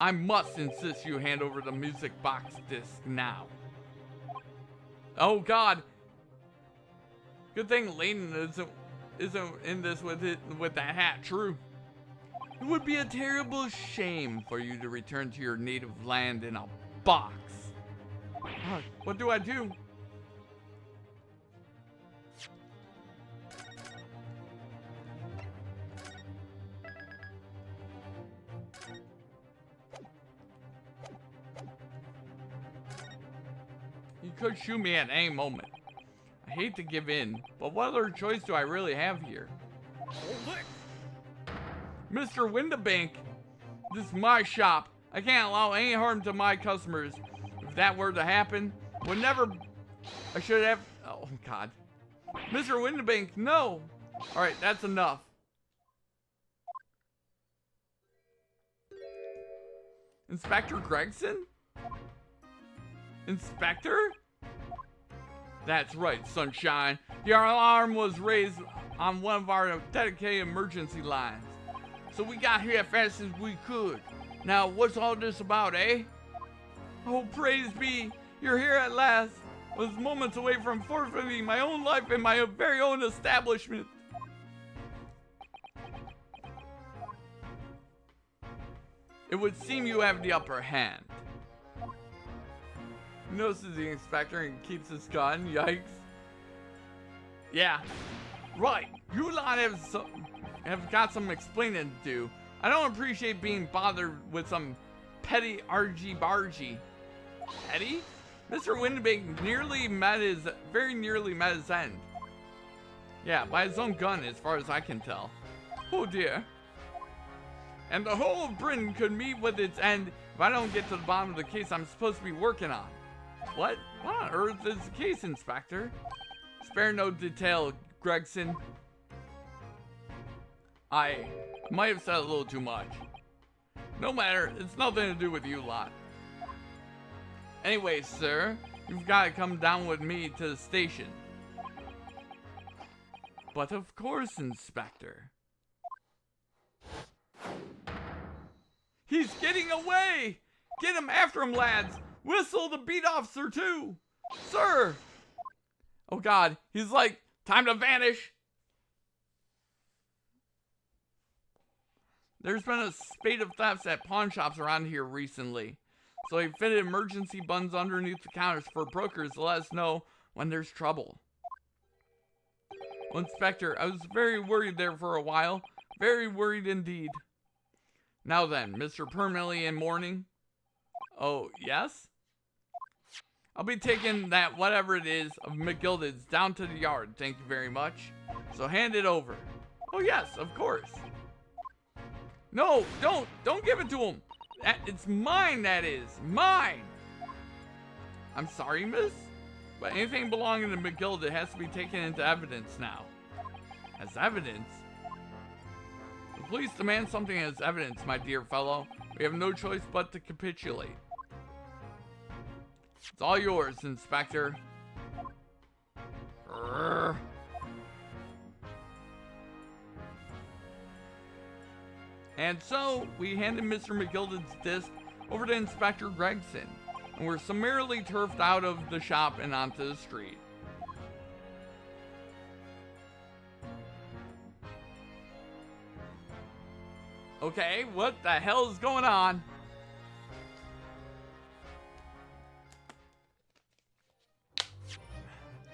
I must insist you hand over the music box disc now. Oh God. Good thing Layton isn't in this with that hat, true. It would be a terrible shame for you to return to your native land in a box. What do I do? You could shoot me at any moment. I hate to give in, but what other choice do I really have here? Mr. Windabank, this is my shop. I can't allow any harm to my customers. If that were to happen, would never... I should have... Oh, God. Mr. Windabank, no! Alright, that's enough. Inspector Gregson? Inspector? That's right, sunshine. The alarm was raised on one of our dedicated emergency lines. So we got here as fast as we could. Now, what's all this about, eh? Oh, praise be, you're here at last. I was moments away from forfeiting my own life in my very own establishment. It would seem you have the upper hand. He notices the inspector and keeps his gun. Yikes. Yeah. Right. You lot have got some explaining to do. I don't appreciate being bothered with some petty argy-bargy. Petty? Mr. Windabank very nearly met his end. Yeah, by his own gun as far as I can tell. Oh dear. And the whole of Britain could meet with its end if I don't get to the bottom of the case I'm supposed to be working on. What? What on earth is the case, Inspector? Spare no detail, Gregson. I might have said a little too much. No matter, it's nothing to do with you lot. Anyway, sir, you've got to come down with me to the station. But of course, Inspector. He's getting away! Get him after him, lads! Whistle the beat officer too! Sir! Oh God, he's like, time to vanish! There's been a spate of thefts at pawn shops around here recently. So he fitted emergency buttons underneath the counters for brokers to let us know when there's trouble. Well, Inspector, I was very worried there for a while. Very worried indeed. Now then, Mr. Permanently in mourning. Oh, yes? I'll be taking that whatever it is of McGilded's down to the yard, thank you very much. So hand it over. Oh yes, of course. No, don't give it to him. It's mine, that is, mine. I'm sorry, miss, but anything belonging to McGilded has to be taken into evidence now. As evidence? The police demand something as evidence, my dear fellow. We have no choice but to capitulate. It's all yours, Inspector. Grrr. And so, we handed Mr. McGilded's disc over to Inspector Gregson, and were summarily turfed out of the shop and onto the street. Okay, what the hell is going on?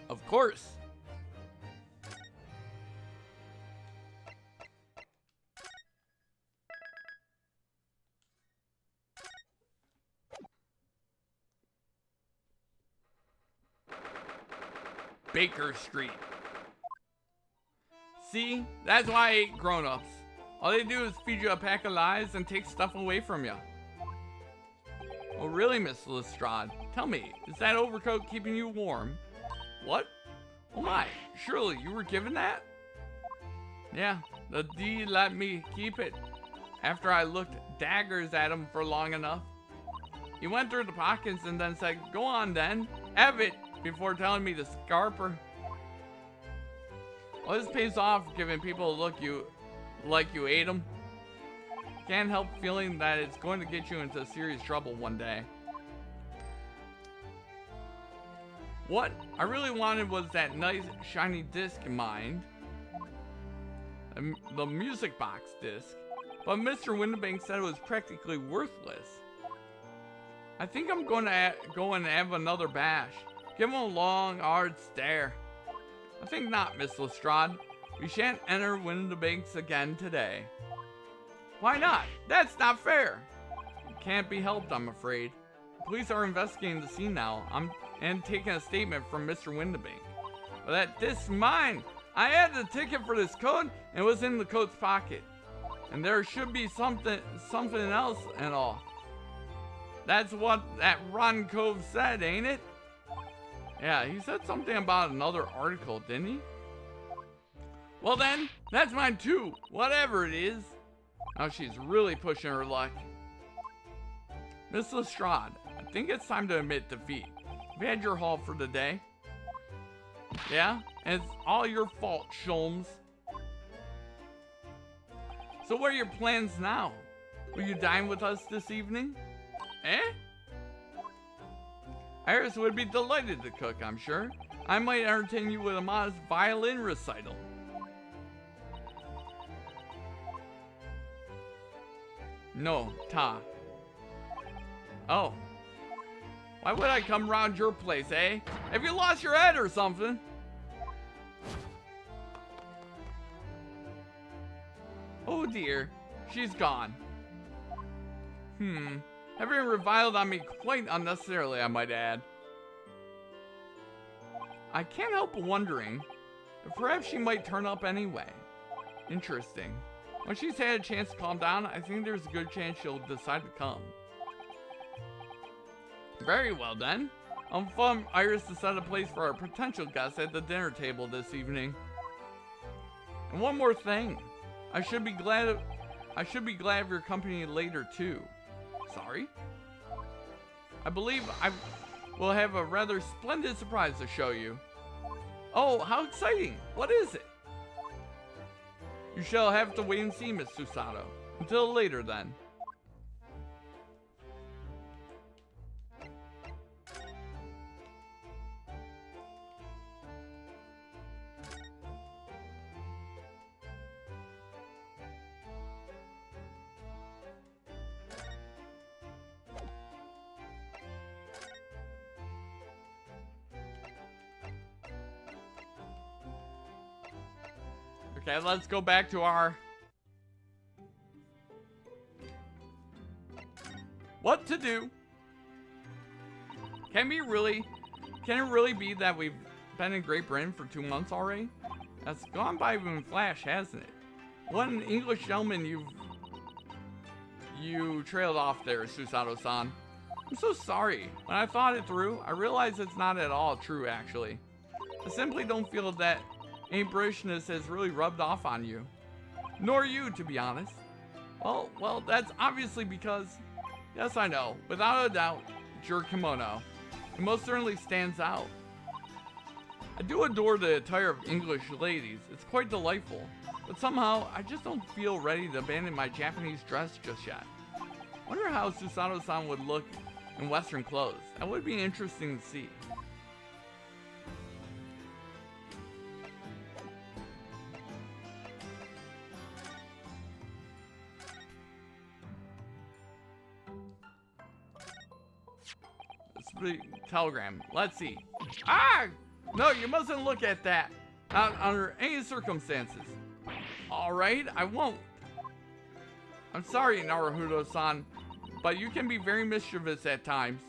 Of course. Baker Street. See, that's why I hate grown-ups. All they do is feed you a pack of lies and take stuff away from you. Oh really, Miss Lestrade? Tell me, is that overcoat keeping you warm? What? Oh my, surely you were given that? Yeah, the D let me keep it after I looked daggers at him for long enough. He went through the pockets and then said, go on then, have it, before telling me to scarper. Well, this pays off giving people a look like you ate them. Can't help feeling that it's going to get you into serious trouble one day. What I really wanted was that nice shiny disc in mind. The music box disc. But Mr. Windibank said it was practically worthless. I think I'm going to go and have another bash. Give him a long, hard stare. I think not, Miss Lestrade. We shan't enter Windibanks again today. Why not? That's not fair. It can't be helped, I'm afraid. Police are investigating the scene now. And taking a statement from Mr. Windibank. But that disc's mine. I had the ticket for this coat and it was in the coat's pocket. And there should be something else and all. That's what that Ron Cove said, ain't it? Yeah, he said something about another article, didn't he? Well then, that's mine too, whatever it is. Now she's really pushing her luck. Miss Lestrade, I think it's time to admit defeat. You've had your haul for the day. Yeah? And it's all your fault, Sholmes. So what are your plans now? Will you dine with us this evening? Eh? Iris would be delighted to cook, I'm sure. I might entertain you with a modest violin recital. No, Ta. Oh. Why would I come round your place, eh? Have you lost your head or something? Oh dear, she's gone. Having reviled on me quite unnecessarily, I might add. I can't help wondering if perhaps she might turn up anyway. Interesting. When she's had a chance to calm down, I think there's a good chance she'll decide to come. Very well then. I'll inform Iris to set a place for our potential guests at the dinner table this evening. And one more thing. I should be glad of your company later too. Sorry? I believe I will have a rather splendid surprise to show you. Oh, how exciting! What is it? You shall have to wait and see, Miss Susato. Until later then. Okay, let's go back to our... What to do? Can it really be that we've been in Great Britain for 2 months already? That's gone by in flash, hasn't it? What an English gentleman you trailed off there, Susato-san. I'm so sorry. When I thought it through, I realized it's not at all true, actually. I simply don't feel that any Britishness has really rubbed off on you. Nor you, to be honest. Well, that's obviously because, yes, I know, without a doubt, it's your kimono. It most certainly stands out. I do adore the attire of English ladies. It's quite delightful. But somehow, I just don't feel ready to abandon my Japanese dress just yet. Wonder how Susato-san would look in Western clothes. That would be interesting to see. Telegram. Let's see. Ah! No, you mustn't look at that. Not under any circumstances. Alright, I won't. I'm sorry, Naruhodo-san, but you can be very mischievous at times.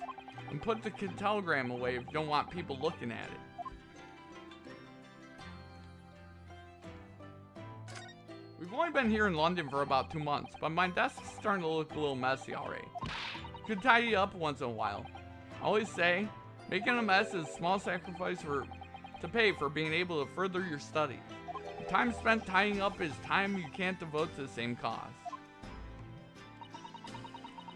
And put the telegram away if you don't want people looking at it. We've only been here in London for about 2 months, but my desk's starting to look a little messy already. Could tidy up once in a while. I always say, making a mess is a small sacrifice to pay for being able to further your studies. The time spent tidying up is time you can't devote to the same cause.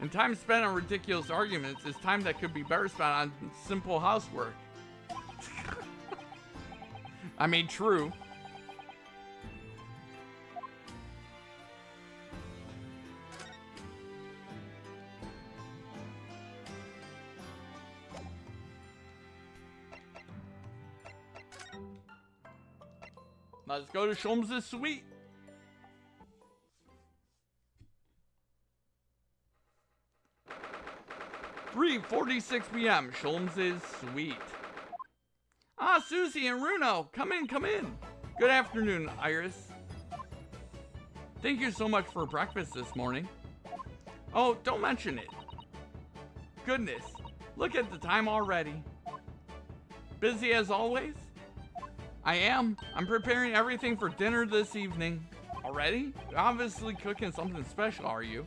And time spent on ridiculous arguments is time that could be better spent on simple housework. I mean, true. Let's go to Sholmes' suite. "3:46 p.m. Sholmes' suite." Ah, Susie and Runo, come in, come in. Good afternoon, Iris. Thank you so much for breakfast this morning. Oh, don't mention it. Goodness, look at the time already. Busy as always? I am. I'm preparing everything for dinner this evening. Already? You're obviously cooking something special, are you?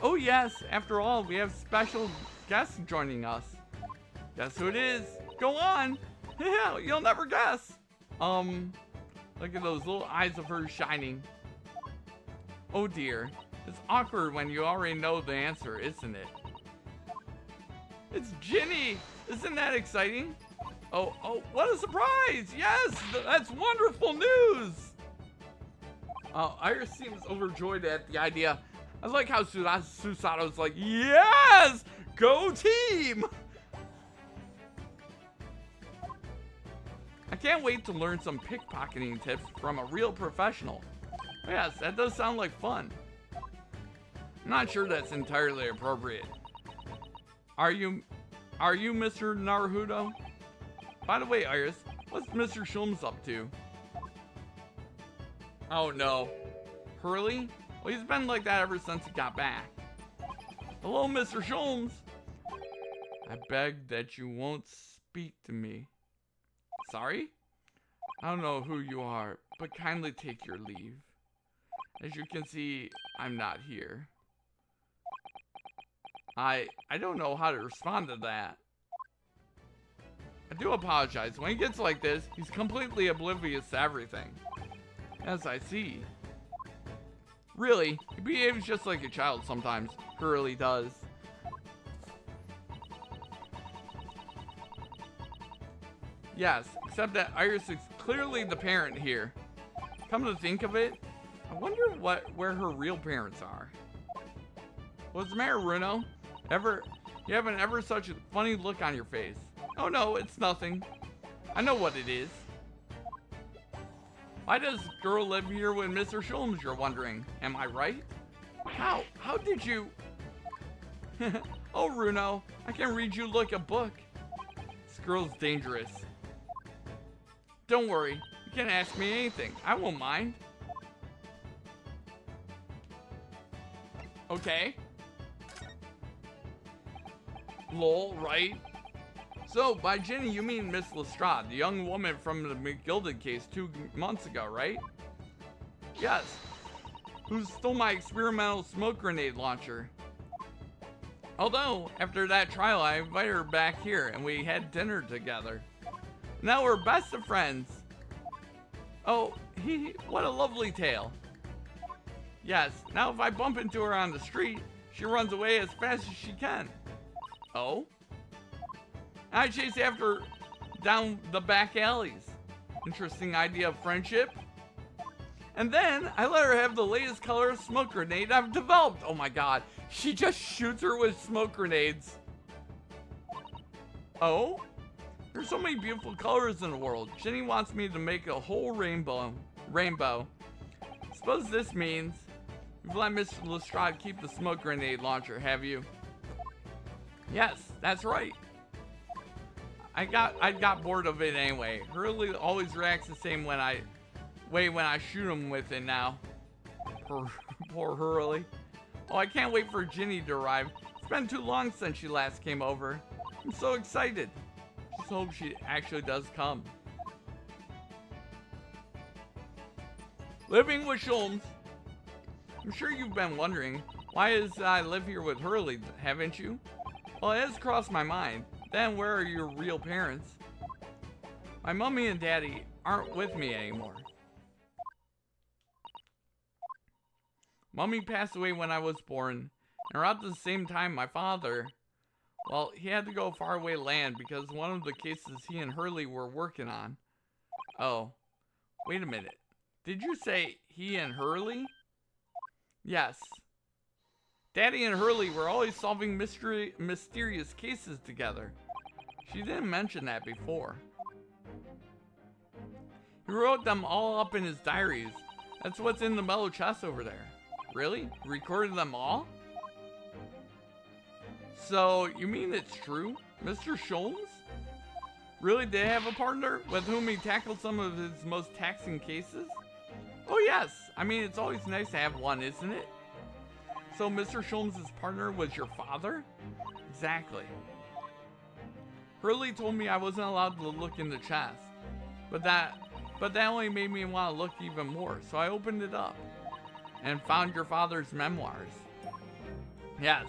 Oh yes, after all, we have special guests joining us. Guess who it is? Go on. Yeah, you'll never guess. Look at those little eyes of hers shining. Oh dear, it's awkward when you already know the answer, isn't it? It's Ginny! Isn't that exciting? Oh, what a surprise! Yes, that's wonderful news! Iris seems overjoyed at the idea. I like how Susato's like, yes! Go team! I can't wait to learn some pickpocketing tips from a real professional. Yes, that does sound like fun. I'm not sure that's entirely appropriate. Are you Mr. Naruto? By the way, Iris, what's Mr. Sholmes up to? Oh no. Hurley? Well, he's been like that ever since he got back. Hello, Mr. Sholmes. I beg that you won't speak to me. Sorry? I don't know who you are, but kindly take your leave. As you can see, I'm not here. I don't know how to respond to that. I do apologize. When he gets like this, he's completely oblivious to everything. As I see. Really, he behaves just like a child sometimes. Hurley does. Yes, except that Iris is clearly the parent here. Come to think of it, I wonder where her real parents are. What's the matter, Runo? You have an ever such a funny look on your face. Oh no, it's nothing. I know what it is. Why does this girl live here with Mr. Sholmes, you're wondering? Am I right? How did you? Oh, Runo, I can read you like a book. This girl's dangerous. Don't worry, you can ask me anything. I won't mind. Okay. Lol, right? So, by Ginny, you mean Miss Lestrade, the young woman from the McGilded case 2 months ago, right? Yes. Who stole my experimental smoke grenade launcher. Although, after that trial, I invited her back here, and we had dinner together. Now we're best of friends. Oh, what a lovely tale. Yes, now if I bump into her on the street, she runs away as fast as she can. Oh? I chase after her down the back alleys. Interesting idea of friendship. And then I let her have the latest color smoke grenade I've developed. Oh my god, she just shoots her with smoke grenades. Oh? There's so many beautiful colors in the world. Ginny wants me to make a whole rainbow. Suppose this means you've let Miss Lestrade keep the smoke grenade launcher, have you? Yes, that's right. I got bored of it anyway. Hurley always reacts the same when I shoot him with it now. Poor Hurley. Oh, I can't wait for Ginny to arrive. It's been too long since she last came over. I'm so excited. Just hope she actually does come. Living with Sholmes. I'm sure you've been wondering, why is I live here with Hurley, haven't you? Well, it has crossed my mind. Then where are your real parents? My mommy and daddy aren't with me anymore. Mommy passed away when I was born, and around the same time my father, well, he had to go far away land because one of the cases he and Hurley were working on. Oh, wait a minute. Did you say he and Hurley? Yes. Daddy and Hurley were always solving mysterious cases together. She didn't mention that before. He wrote them all up in his diaries. That's what's in the metal chest over there. Really? He recorded them all? So, you mean it's true? Mr. Sholmes? Really did have a partner with whom he tackled some of his most taxing cases? Oh yes, I mean it's always nice to have one, isn't it? So Mr. Sholmes' partner was your father? Exactly. Hurley told me I wasn't allowed to look in the chest, but that only made me want to look even more, so I opened it up and found your father's memoirs. Yes,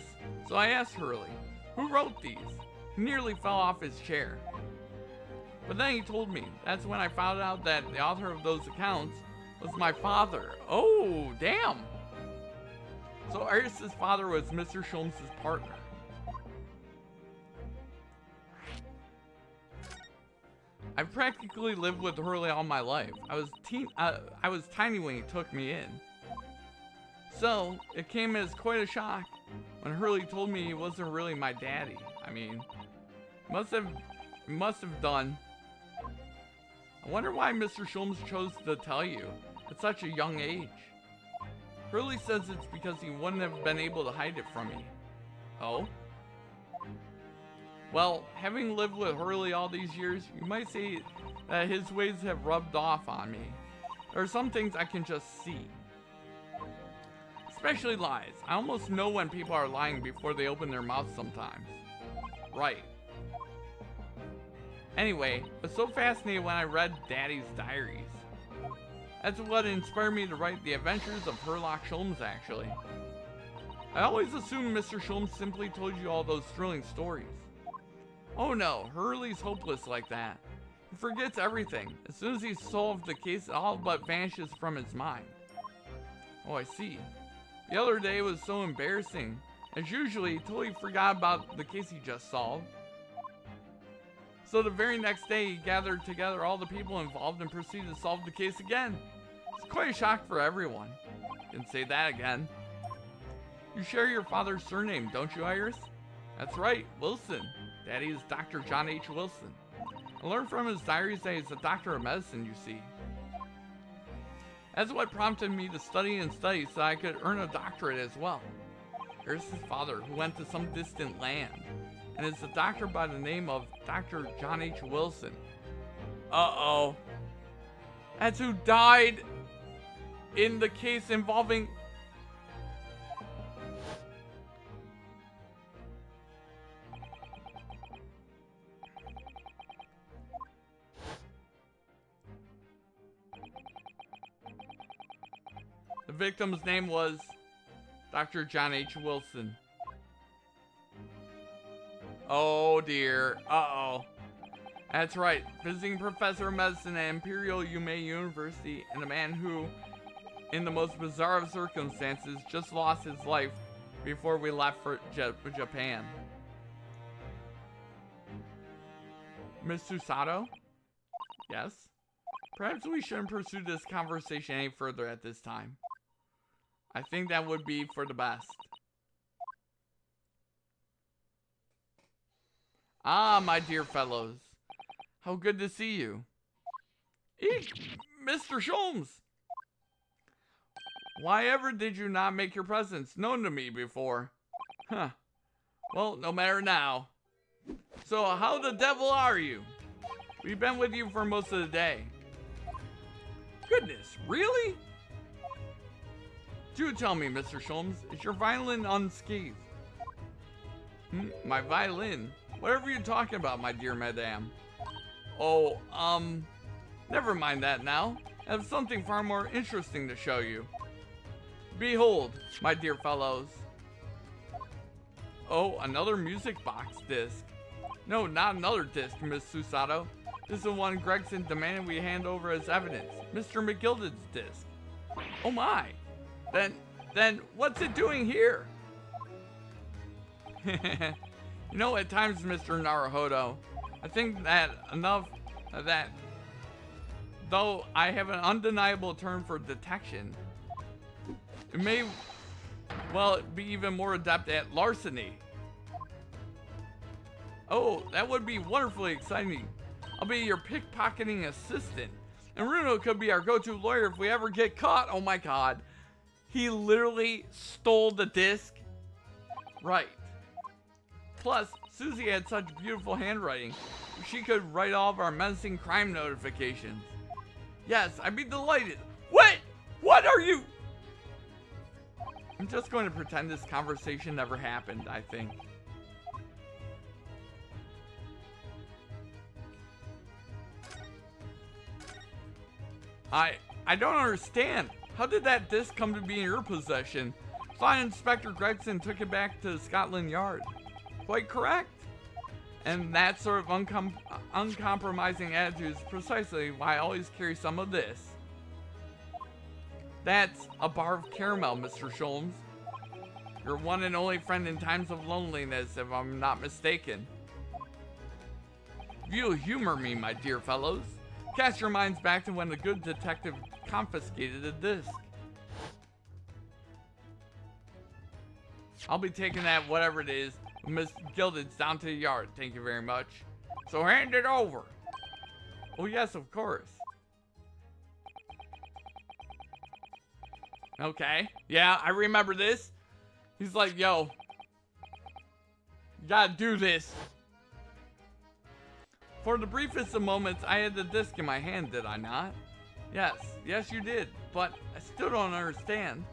so I asked Hurley, who wrote these? He nearly fell off his chair. But then he told me. That's when I found out that the author of those accounts was my father. Oh, damn. So Iris' father was Mr. Sholmes' partner. I practically lived with Hurley all my life. I was tiny when he took me in. So, it came as quite a shock when Hurley told me he wasn't really my daddy. I mean, must have done. I wonder why Mr. Sholmes chose to tell you at such a young age. Hurley says it's because he wouldn't have been able to hide it from me. Oh? Well, having lived with Hurley all these years, you might say that his ways have rubbed off on me. There are some things I can just see. Especially lies. I almost know when people are lying before they open their mouths sometimes. Right. Anyway, I was so fascinated when I read Daddy's diaries. That's what inspired me to write The Adventures of Herlock Sholmes, actually. I always assumed Mr. Sholmes simply told you all those thrilling stories. Oh no, Hurley's hopeless like that. He forgets everything. As soon as he's solved the case, it all but vanishes from his mind. Oh, I see. The other day was so embarrassing. As usually, he totally forgot about the case he just solved. So the very next day, he gathered together all the people involved and proceeded to solve the case again. It's quite a shock for everyone. Didn't say that again. You share your father's surname, don't you, Iris? That's right, Wilson. Daddy is Dr. John H. Wilson. I learned from his diaries that he's a doctor of medicine, you see. That's what prompted me to study and study so I could earn a doctorate as well. Here's his father, who went to some distant land, and is a doctor by the name of Dr. John H. Wilson. Uh-oh. That's who died in the case involving... The victim's name was Dr. John H. Wilson. Oh dear. Uh-oh. That's right. Visiting professor of medicine at Imperial Yume University, and a man who, in the most bizarre of circumstances, just lost his life before we left for Japan. Miss Susato? Yes? Perhaps we shouldn't pursue this conversation any further at this time. I think that would be for the best. Ah, my dear fellows. How good to see you. Eek, Mr. Sholmes! Why ever did you not make your presence known to me before? Huh. Well, no matter now. So, how the devil are you? We've been with you for most of the day. Goodness, really? Do tell me, Mr. Sholmes, is your violin unscathed? My violin? Whatever you're talking about, my dear madame. Oh, never mind that now. I have something far more interesting to show you. Behold, my dear fellows. Oh, another music box disc. No, not another disc, Miss Susato. This is the one Gregson demanded we hand over as evidence. Mr. McGilded's disc. Oh my. Then what's it doing here? You know, at times, Mr. Naruhodo, I think that enough of that, though I have an undeniable term for detection, it may, well, be even more adept at larceny. Oh, that would be wonderfully exciting. I'll be your pickpocketing assistant And Runo could be our go-to lawyer if we ever get caught. Oh my god. He literally stole the disc. Right. Plus, Susie had such beautiful handwriting. She could write all of our menacing crime notifications. Yes, I'd be delighted. What? What are you? I'm just going to pretend this conversation never happened, I think. I don't understand. How did that disc come to be in your possession? Thought Inspector Gregson took it back to Scotland Yard. Quite correct. And that sort of uncompromising attitude is precisely why I always carry some of this. That's a bar of caramel, Mr. Sholmes. Your one and only friend in times of loneliness, if I'm not mistaken. If you'll humor me, my dear fellows, cast your minds back to when the good detective confiscated the disc. I'll be taking that, whatever it is, Miss Gilded's down to the yard. Thank you very much. So hand it over. Oh yes, of course. Okay. Yeah, I remember this. He's like, yo, you gotta do this. For the briefest of moments, I had the disc in my hand, did I not? Yes you did, but I still don't understand.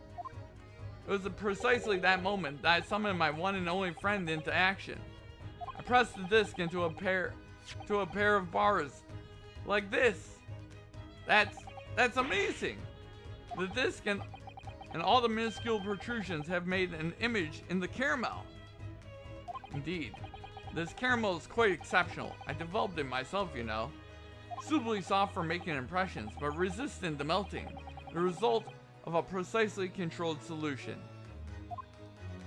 It was at precisely that moment that I summoned my one and only friend into action. I pressed the disc into a pair of bars, like this. That's amazing. The disc and all the minuscule protrusions have made an image in the caramel. Indeed, this caramel is quite exceptional. I developed it myself, you know. Suitably soft for making impressions, but resistant to melting. The result of a precisely controlled solution.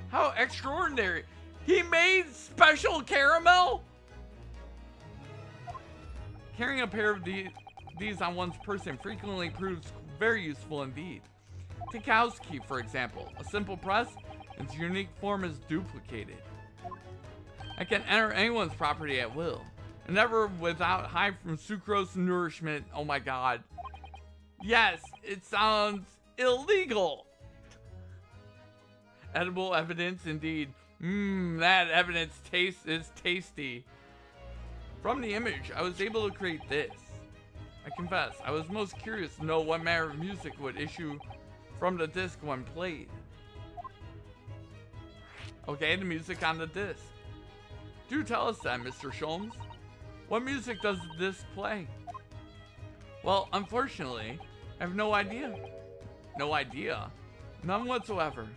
How extraordinary! He made special caramel? Carrying a pair of these on one's person frequently proves very useful indeed. Take house key, for example. A simple press, its unique form is duplicated. I can enter anyone's property at will, and never without high from sucrose nourishment. Oh my god. Yes, it sounds illegal. Edible evidence indeed. That evidence is tasty. From the image, I was able to create this. I confess, I was most curious to know what manner of music would issue from the disc when played. Okay, the music on the disc. Do tell us that, Mr. Sholmes. What music does the disc play? Well, unfortunately, I have no idea. No idea? None whatsoever.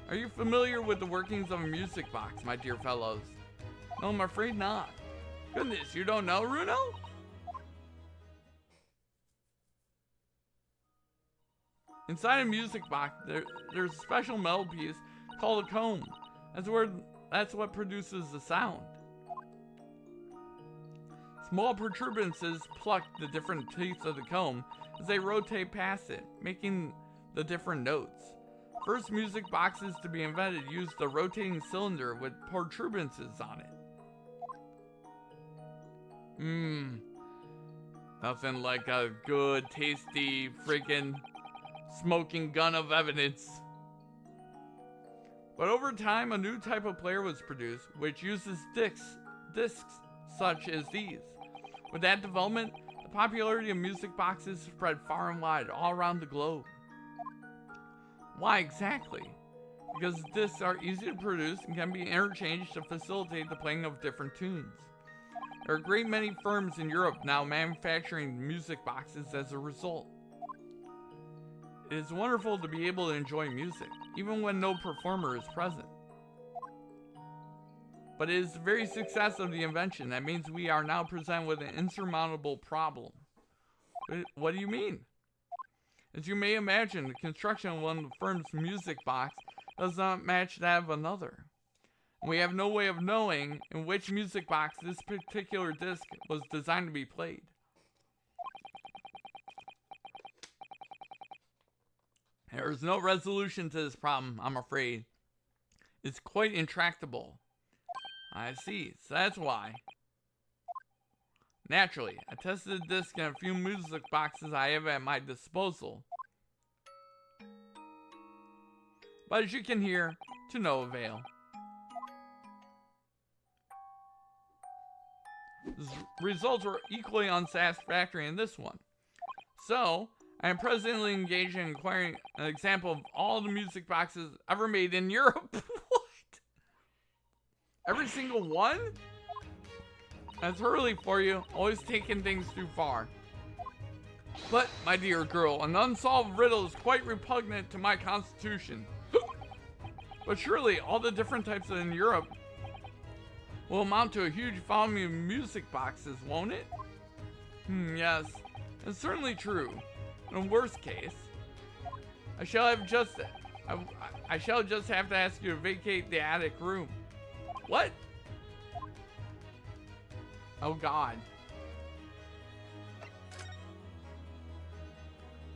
Are you familiar with the workings of a music box, my dear fellows? No, I'm afraid not. Goodness, you don't know, Runo? Inside a music box, there's a special metal piece called a comb. That's what produces the sound. Small protuberances pluck the different teeth of the comb as they rotate past it, making the different notes. First music boxes to be invented used a rotating cylinder with protuberances on it. Nothing like a good, tasty, freaking smoking gun of evidence. But over time, a new type of player was produced, which uses discs such as these. With that development, the popularity of music boxes spread far and wide all around the globe. Why exactly? Because discs are easy to produce and can be interchanged to facilitate the playing of different tunes. There are a great many firms in Europe now manufacturing music boxes as a result. It is wonderful to be able to enjoy music, even when no performer is present. But it is the very success of the invention that means we are now presented with an insurmountable problem. What do you mean? As you may imagine, the construction of one of the firm's music box does not match that of another. And we have no way of knowing in which music box this particular disc was designed to be played. There is no resolution to this problem, I'm afraid. It's quite intractable. I see, so that's why. Naturally, I tested the disc in a few music boxes I have at my disposal. But as you can hear, to no avail. The results were equally unsatisfactory in this one. So, I am presently engaged in acquiring an example of all the music boxes ever made in Europe. What? Every single one? That's early for you, always taking things too far. But, my dear girl, an unsolved riddle is quite repugnant to my constitution. But surely all the different types in Europe will amount to a huge volume of music boxes, won't it? Yes, it's certainly true. In worst case, I shall just have to ask you to vacate the attic room. What? Oh God.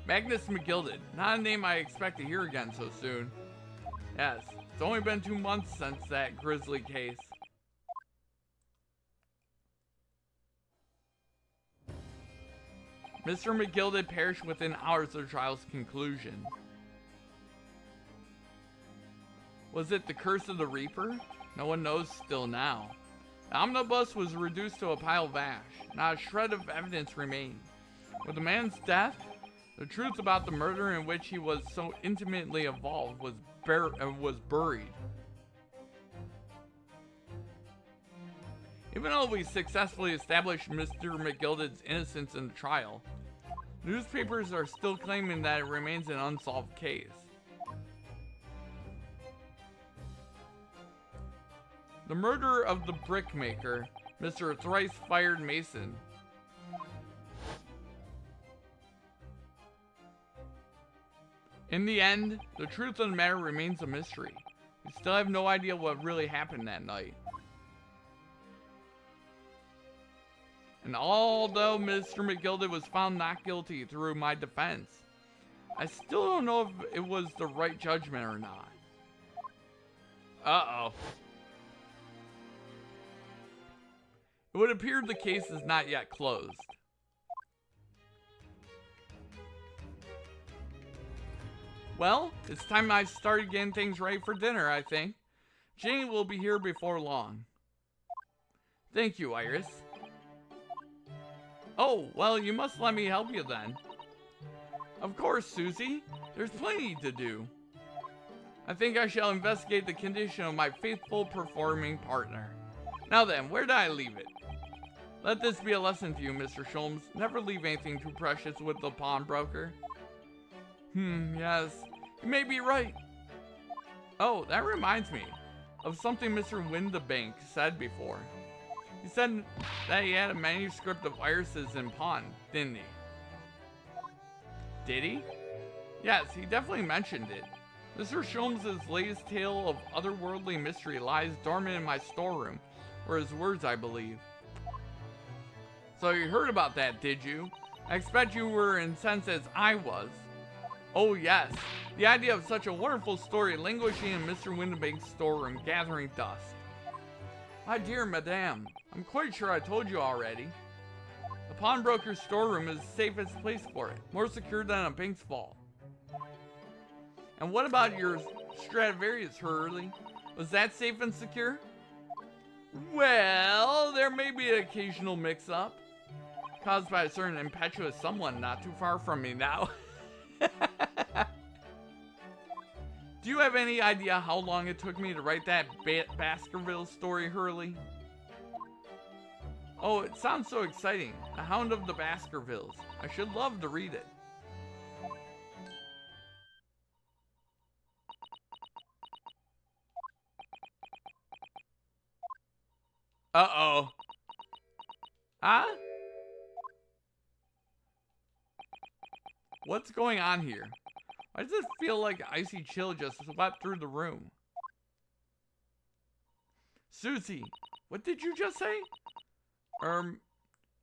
Magnus McGilded, not a name I expect to hear again so soon. Yes, it's only been 2 months since that grisly case. Mr. McGilded perished within hours of the trial's conclusion. Was it the curse of the Reaper? No one knows still now. The omnibus was reduced to a pile of ash. Not a shred of evidence remained. With the man's death, the truth about the murder in which he was so intimately involved was buried. Even though we successfully established Mr. McGilded's innocence in the trial, newspapers are still claiming that it remains an unsolved case. The murder of the brickmaker, Mr. Thrice-Fired Mason. In the end, the truth of the matter remains a mystery. We still have no idea what really happened that night. And although Mr. McGilded was found not guilty through my defense, I still don't know if it was the right judgment or not. Uh-oh. It would appear the case is not yet closed. Well, it's time I started getting things ready for dinner, I think. Jane will be here before long. Thank you, Iris. Oh, well, you must let me help you then. Of course, Susie. There's plenty to do. I think I shall investigate the condition of my faithful performing partner. Now then, where did I leave it? Let this be a lesson to you, Mr. Sholmes. Never leave anything too precious with the pawnbroker. Yes. You may be right. Oh, that reminds me of something Mr. Windabank said before. He said that he had a manuscript of Iris's in pawn, didn't he? Did he? Yes, he definitely mentioned it. Mr. Sholmes' latest tale of otherworldly mystery lies dormant in my storeroom, were his words, I believe. So you heard about that, did you? I expect you were incensed as I was. Oh yes, the idea of such a wonderful story languishing in Mr. Windabank's storeroom, gathering dust. My dear madame, I'm quite sure I told you already. The pawnbroker's storeroom is the safest place for it, more secure than a bank's vault. And what about your Stradivarius, Hurley? Was that safe and secure? Well, there may be an occasional mix-up, caused by a certain impetuous someone not too far from me now. Do you have any idea how long it took me to write that Baskerville story, Hurley? Oh, it sounds so exciting. The Hound of the Baskervilles. I should love to read it. Uh-oh. Huh? What's going on here? Why does it feel like icy chill just swept through the room? Susie, what did you just say?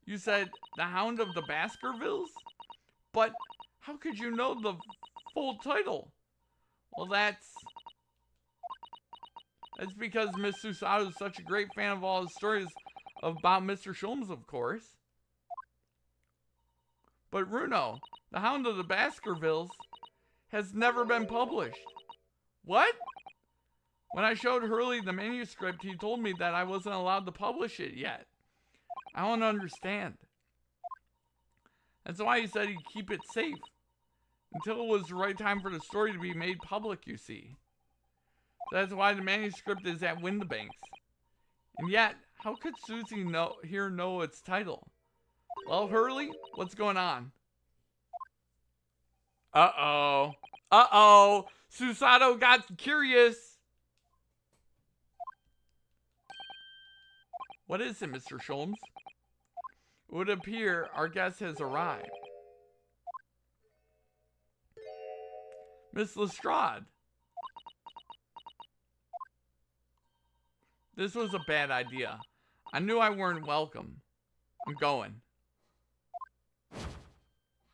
You said the Hound of the Baskervilles? But how could you know the full title? Well, that's because Miss Susato is such a great fan of all his stories about Mr. Sholmes, of course. But Runo, the Hound of the Baskervilles, has never been published. What? When I showed Hurley the manuscript, he told me that I wasn't allowed to publish it yet. I don't understand. That's why he said he'd keep it safe until it was the right time for the story to be made public, you see. That's why the manuscript is at Windibanks. And yet, how could Susie know its title? Well, Hurley, what's going on? Uh-oh. Uh-oh. Susato got curious. What is it, Mr. Sholmes? It would appear our guest has arrived. Miss Lestrade. This was a bad idea. I knew I weren't welcome. I'm going.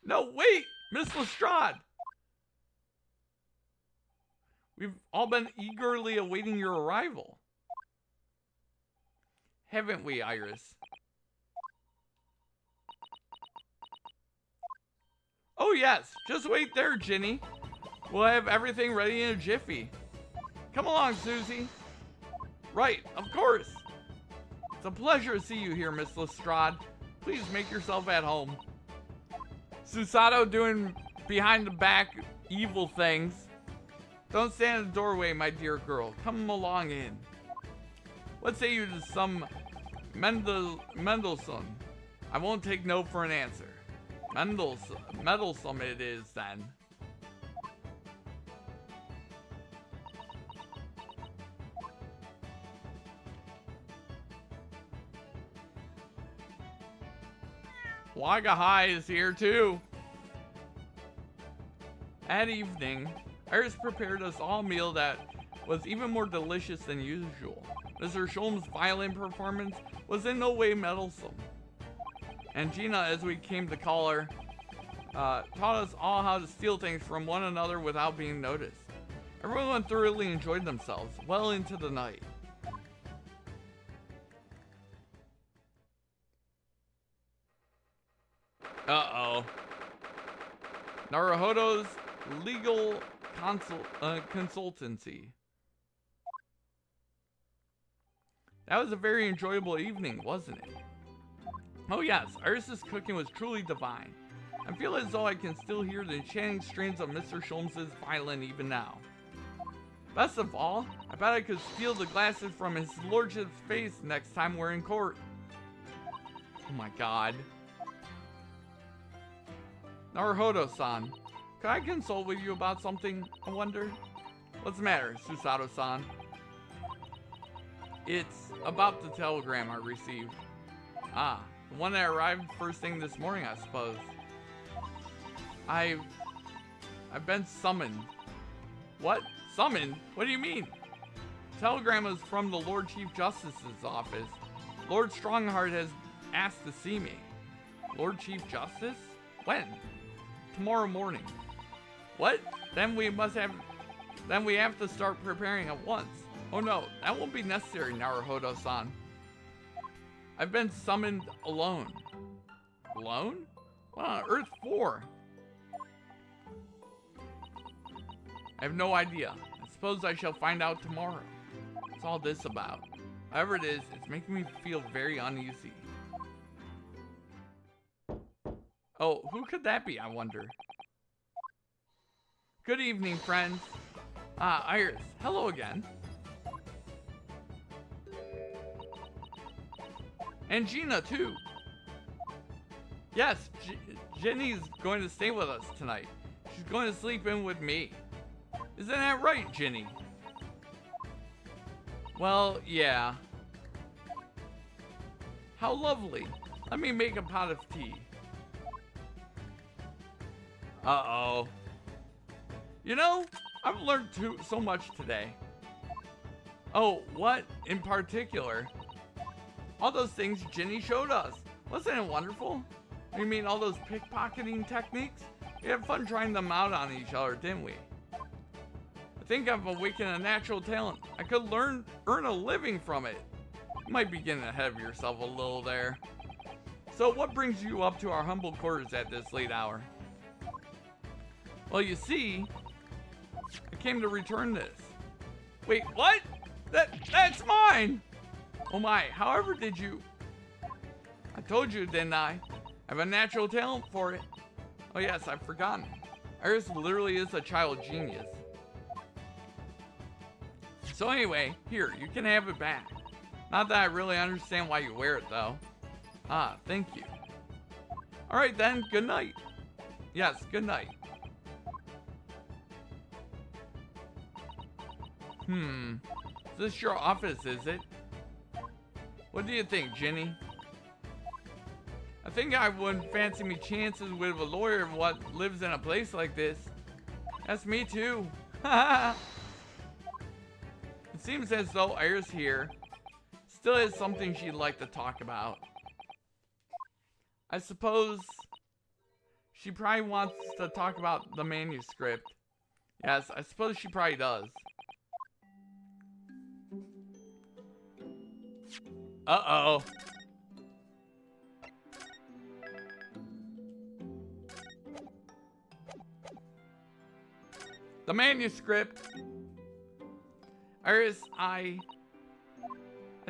No, wait! Miss Lestrade! We've all been eagerly awaiting your arrival. Haven't we, Iris? Oh yes, just wait there, Ginny. We'll have everything ready in a jiffy. Come along, Susie. Right, of course. It's a pleasure to see you here, Miss Lestrade. Please make yourself at home. Susato doing behind the back evil things. Don't stand in the doorway, my dear girl. Come along in. What say you to some Mendelssohn? I won't take no for an answer. Mendelssohn it is then. Wagga High is here too. At evening, Iris prepared us all a meal that was even more delicious than usual. Mr. Sholmes' violin performance was in no way meddlesome. And Gina, as we came to call her, taught us all how to steal things from one another without being noticed. Everyone thoroughly enjoyed themselves well into the night. Uh-oh. Naruhodo's legal consultancy. That was a very enjoyable evening, wasn't it? Oh yes, Iris's cooking was truly divine. I feel as though I can still hear the enchanting strains of Mr. Sholmes' violin even now. Best of all, I bet I could steal the glasses from his lordship's face next time we're in court. Oh my god. Naruhodo-san, could I consult with you about something, I wonder? What's the matter, Susato-san? It's about the telegram I received. Ah, the one that arrived first thing this morning, I suppose. I've been summoned. What? Summoned? What do you mean? The telegram is from the Lord Chief Justice's office. Lord Strongheart has asked to see me. Lord Chief Justice? When? Tomorrow morning. What? Then we have to start preparing at once. Oh no, that won't be necessary, Naruhodo-san. I've been summoned alone. Alone? What on earth for? I have no idea. I suppose I shall find out tomorrow. What's all this about? However it is, it's making me feel very uneasy. Oh, who could that be, I wonder? Good evening, friends. Ah, Iris. Hello again. And Gina, too. Yes, Ginny's going to stay with us tonight. She's going to sleep in with me. Isn't that right, Ginny? Well, yeah. How lovely. Let me make a pot of tea. Uh-oh. You know, I've learned so much today. Oh, what in particular? All those things Ginny showed us. Wasn't it wonderful? You mean all those pickpocketing techniques? We had fun trying them out on each other, didn't we? I think I've awakened a natural talent. I could earn a living from it. You might be getting ahead of yourself a little there. So what brings you up to our humble quarters at this late hour? Well, you see, I came to return this. Wait, what? That's mine! Oh my, however did you... I told you, didn't I? I have a natural talent for it. Oh yes, I've forgotten. Iris literally is a child genius. So anyway, here, you can have it back. Not that I really understand why you wear it though. Ah, thank you. Alright then, good night. Yes, good night. Is this your office, is it? What do you think, Ginny? I think I wouldn't fancy me chances with a lawyer what lives in a place like this. That's me too. It seems as though Iris here still has something she'd like to talk about. I suppose she probably wants to talk about the manuscript. Yes, I suppose she probably does. Uh-oh. The manuscript. Iris, I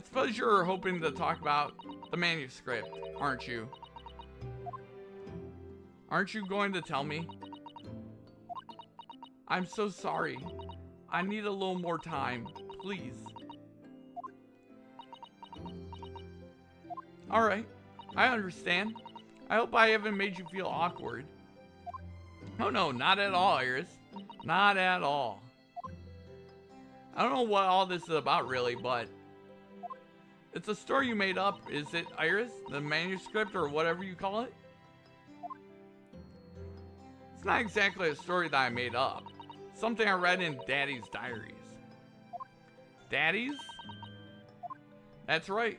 suppose you're hoping to talk about the manuscript, aren't you? Aren't you going to tell me? I'm so sorry. I need a little more time, please. Alright, I understand. I hope I haven't made you feel awkward. Oh no, not at all, Iris. Not at all. I don't know what all this is about really, but it's a story you made up, is it, Iris? The manuscript or whatever you call it? It's not exactly a story that I made up. It's something I read in Daddy's diaries. Daddy's? That's right.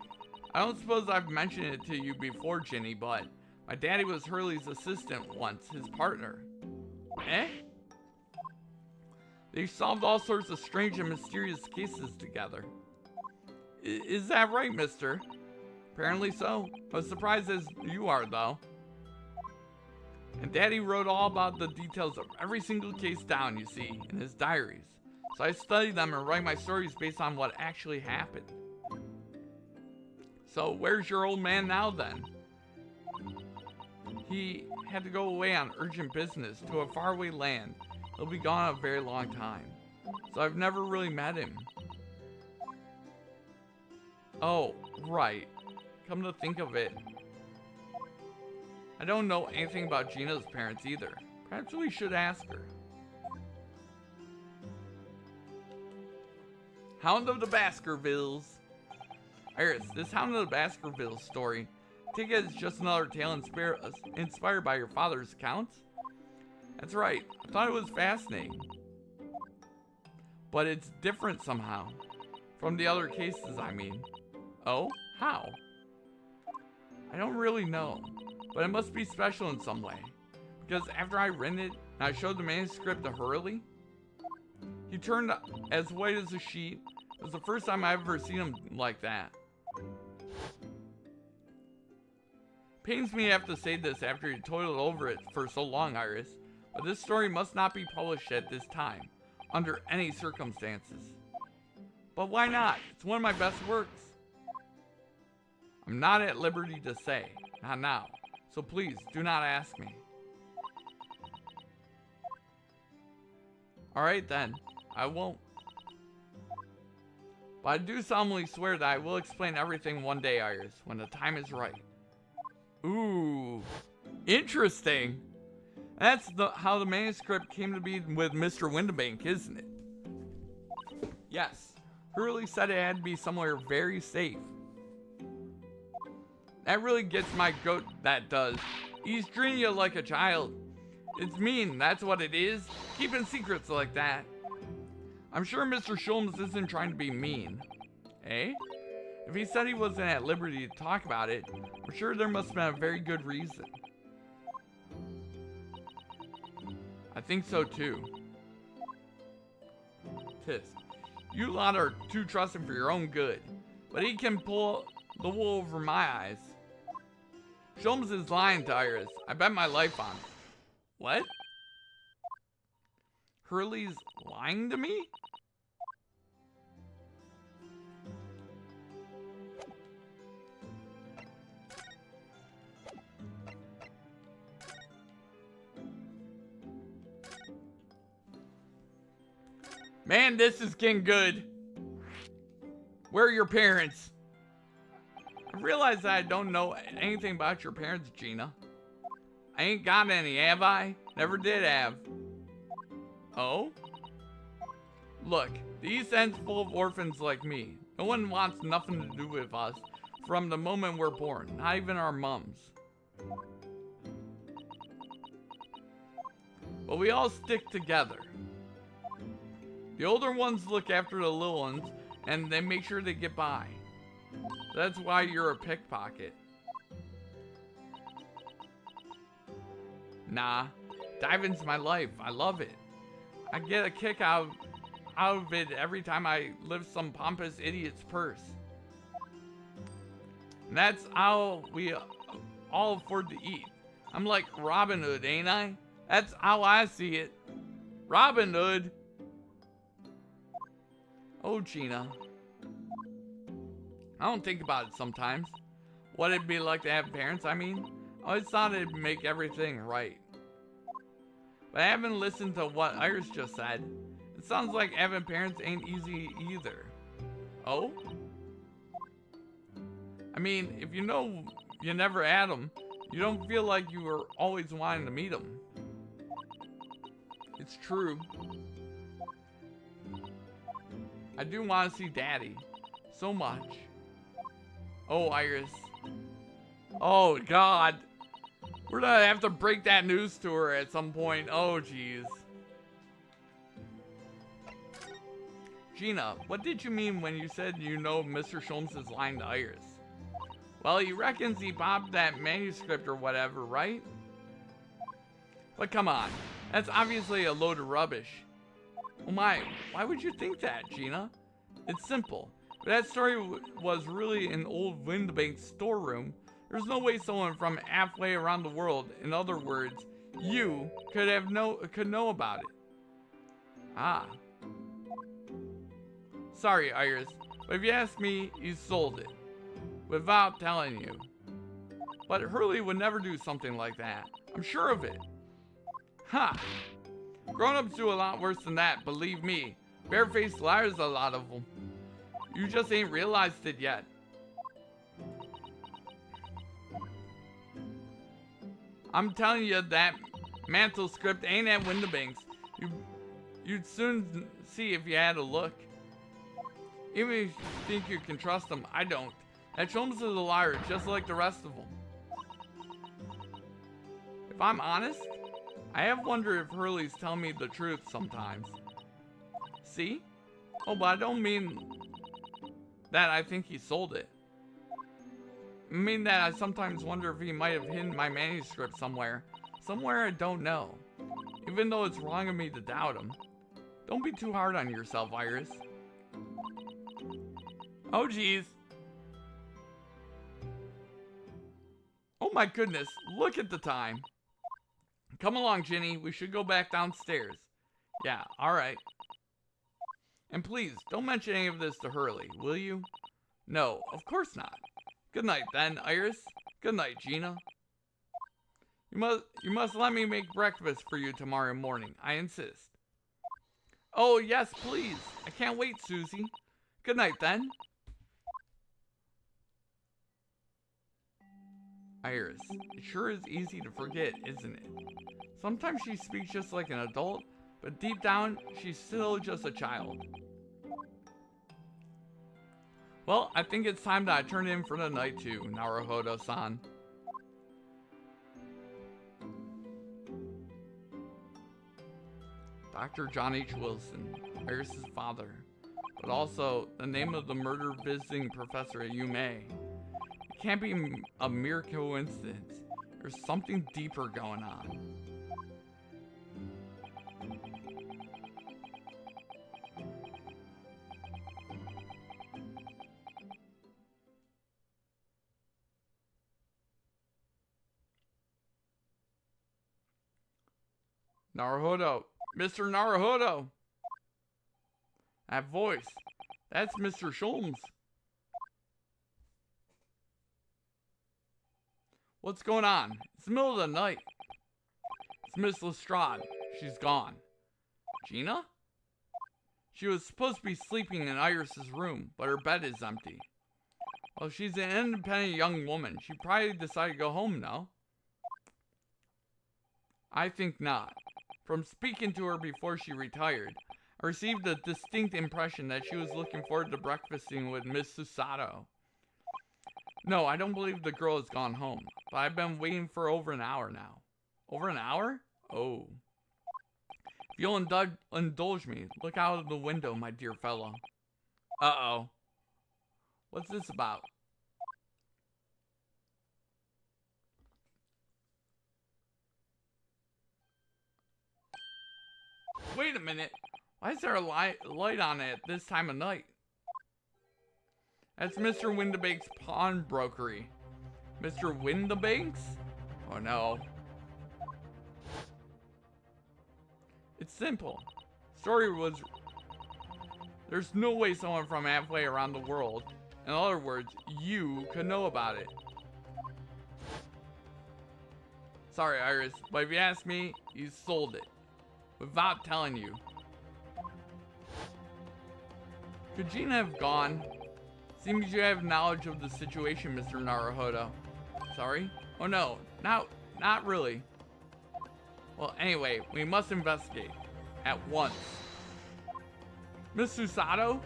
I don't suppose I've mentioned it to you before, Ginny, but my daddy was Hurley's assistant once, his partner. Eh? They solved all sorts of strange and mysterious cases together. Is that right, mister? Apparently so. I was surprised as you are, though. And Daddy wrote all about the details of every single case down, you see, in his diaries. So I study them and write my stories based on what actually happened. So where's your old man now, then? He had to go away on urgent business to a faraway land. He'll be gone a very long time. So I've never really met him. Oh, right. Come to think of it, I don't know anything about Gina's parents either. Perhaps we should ask her. Hound of the Baskervilles. Iris, this Hound of the Baskervilles story, take it as just another tale inspired by your father's accounts? That's right, I thought it was fascinating. But it's different somehow. From the other cases, I mean. Oh? How? I don't really know, but it must be special in some way. Because after I read it, and I showed the manuscript to Hurley, he turned as white as a sheet. It was the first time I've ever seen him like that. Pains me to have to say this after you toiled over it for so long, Iris, but this story must not be published at this time, under any circumstances. But why not? It's one of my best works. I'm not at liberty to say, not now, so please do not ask me. Alright then, I won't. But I do solemnly swear that I will explain everything one day, Iris, when the time is right. Ooh, interesting. That's how the manuscript came to be with Mr. Windibank, isn't it? Yes, Hurley said it had to be somewhere very safe. That really gets my goat, that does. He's treating you like a child. It's mean, that's what it is. Keeping secrets like that. I'm sure Mr. Shulms isn't trying to be mean. Eh? If he said he wasn't at liberty to talk about it, I'm sure there must have been a very good reason. I think so too. Tisk, you lot are too trusting for your own good, but he can pull the wool over my eyes. Sholmes is lying to Iris. I bet my life on it. What? Hurley's lying to me? Man, this is getting good. Where are your parents? I realize that I don't know anything about your parents, Gina. I ain't got any, have I? Never did have. Oh? Look, the East End's full of orphans like me. No one wants nothing to do with us from the moment we're born, not even our mums. But we all stick together. The older ones look after the little ones, and they make sure they get by. That's why you're a pickpocket. Nah, diving's my life. I love it. I get a kick out of it every time I lift some pompous idiot's purse. And that's how we all afford to eat. I'm like Robin Hood, ain't I? That's how I see it. Robin Hood. Oh, Gina. I don't think about it sometimes. What it'd be like to have parents, I mean. I always thought it'd make everything right. But I haven't listened to what Iris just said. It sounds like having parents ain't easy either. Oh? I mean, if you know you never had them, you don't feel like you were always wanting to meet them. It's true. I do want to see Daddy. So much. Oh, Iris. Oh, God. We're gonna have to break that news to her at some point. Oh, jeez. Gina, what did you mean when you said you know Mr. Sholmes is lying to Iris? Well, he reckons he popped that manuscript or whatever, right? But come on. That's obviously a load of rubbish. Oh my, why would you think that, Gina? It's simple. If that story was really an old Windbank storeroom, there's no way someone from halfway around the world, in other words, you, could know about it. Ah. Sorry, Iris, but if you ask me, he sold it. Without telling you. But Hurley would never do something like that. I'm sure of it. Ha! Grown-ups do a lot worse than that, believe me. Barefaced liars, a lot of them. You just ain't realized it yet. I'm telling you that mantle script ain't at Windabanks. You'd soon see if you had a look. Even if you think you can trust him, I don't. That Sholmes is a liar, just like the rest of them. If I'm honest, I have wondered if Hurley's telling me the truth sometimes. See? Oh, but I don't mean that I think he sold it. I mean that I sometimes wonder if he might have hidden my manuscript somewhere. Somewhere I don't know. Even though it's wrong of me to doubt him. Don't be too hard on yourself, Iris. Oh, geez. Oh my goodness, look at the time. Come along, Ginny. We should go back downstairs. Yeah, alright. And please, don't mention any of this to Hurley, will you? No, of course not. Good night then, Iris. Good night, Gina. You must let me make breakfast for you tomorrow morning. I insist. Oh, yes, please. I can't wait, Susie. Good night then. Iris, it sure is easy to forget, isn't it? Sometimes she speaks just like an adult, but deep down, she's still just a child. Well, I think it's time that I turn in for the night too, Naruhodo-san. Dr. John H. Wilson, Iris' father, but also the name of the murder visiting professor at UMA. It can't be a mere coincidence. There's something deeper going on. Naruhodo. Mr. Naruhodo. That voice. That's Mr. Sholmes. What's going on? It's the middle of the night. It's Miss Lestrade. She's gone. Gina? She was supposed to be sleeping in Iris's room, but her bed is empty. Well, she's an independent young woman. She probably decided to go home now. I think not. From speaking to her before she retired, I received a distinct impression that she was looking forward to breakfasting with Miss Susato. No, I don't believe the girl has gone home, but I've been waiting for over an hour now. Over an hour? Oh. If you'll indulge me, look out of the window, my dear fellow. Uh-oh. What's this about? Wait a minute. Why is there a light on at this time of night? That's Mr. Windibank's pawnbrokery. Mr. Windibank's? Oh no. It's simple. Story was... There's no way someone from halfway around the world, in other words, you, could know about it. Sorry, Iris, but if you ask me, you sold it. Without telling you. Could Gina have gone? Seems you have knowledge of the situation, Mr. Naruhodo. Sorry? Oh no, not really. Well, anyway, we must investigate. At once. Miss Susato?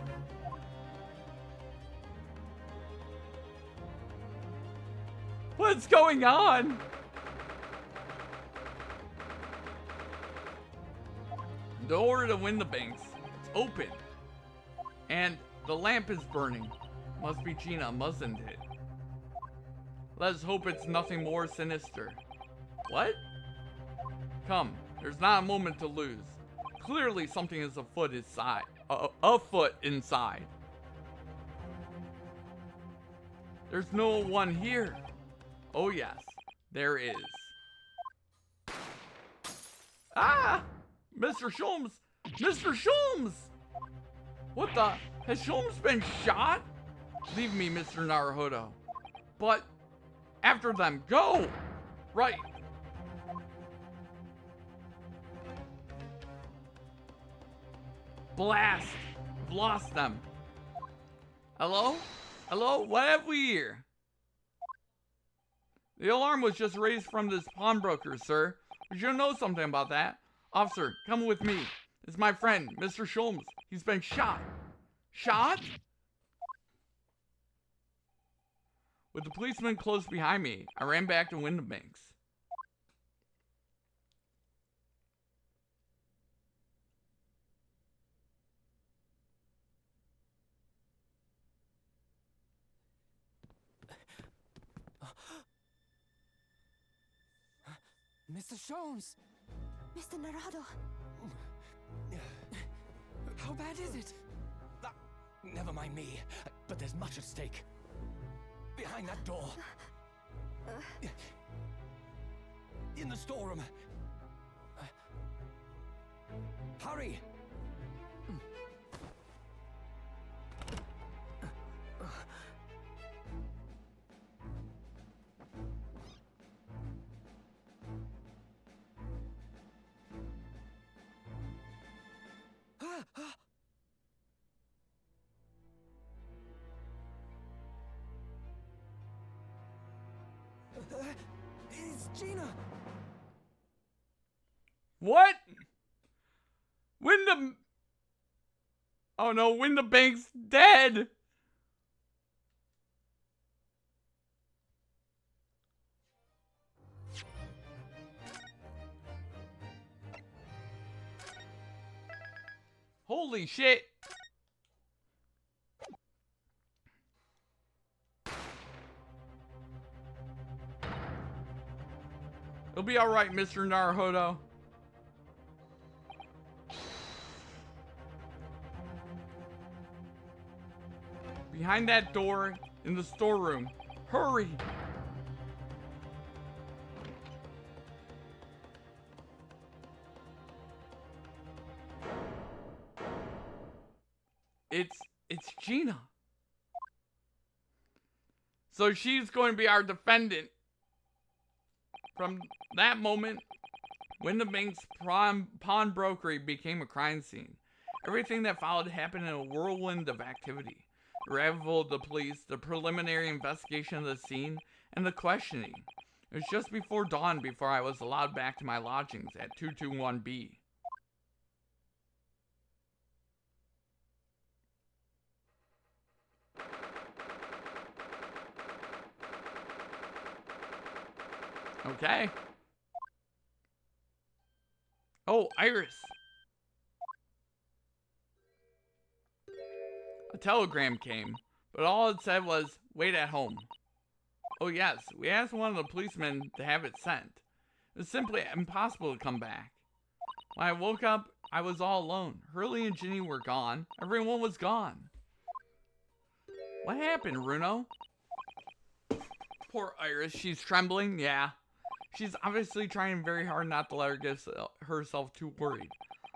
What's going on? The door to Windibank's. It's open. And the lamp is burning. Must be Gina, mustn't it? Let's hope it's nothing more sinister. What? Come, there's not a moment to lose. Clearly something is afoot inside. Afoot inside. There's no one here. Oh yes, there is. Ah! Mr. Sholmes! Mr. Sholmes! What the? Has Sholmes been shot? Leave me, Mr. Naruhodo. But, after them, go! Right. Blast! I've lost them. Hello? Hello? What have we here? The alarm was just raised from this pawnbroker, sir. You should know something about that. Officer, come with me. It's my friend, Mr. Sholmes. He's been shot. Shot? With the policeman close behind me, I ran back to Windibank's. Mr. Sholmes! Mr. Naruhodo. How bad is it? Never mind me, but there's much at stake. Behind that door. In the storeroom. Hurry! It's Gina! What? Oh no, Windibank's dead! Holy shit! It'll be alright, Mr. Naruhodo. Behind that door in the storeroom. Hurry! Gina. So she's going to be our defendant. From that moment, Windabank's pawnbrokery became a crime scene. Everything that followed happened in a whirlwind of activity. The arrival of the police, the preliminary investigation of the scene, and the questioning. It was just before dawn before I was allowed back to my lodgings at 221B. Okay. Oh, Iris. A telegram came, but all it said was, wait at home. Oh yes, we asked one of the policemen to have it sent. It was simply impossible to come back. When I woke up, I was all alone. Hurley and Ginny were gone. Everyone was gone. What happened, Runo? Poor Iris, she's trembling, yeah. She's obviously trying very hard not to let her get herself too worried.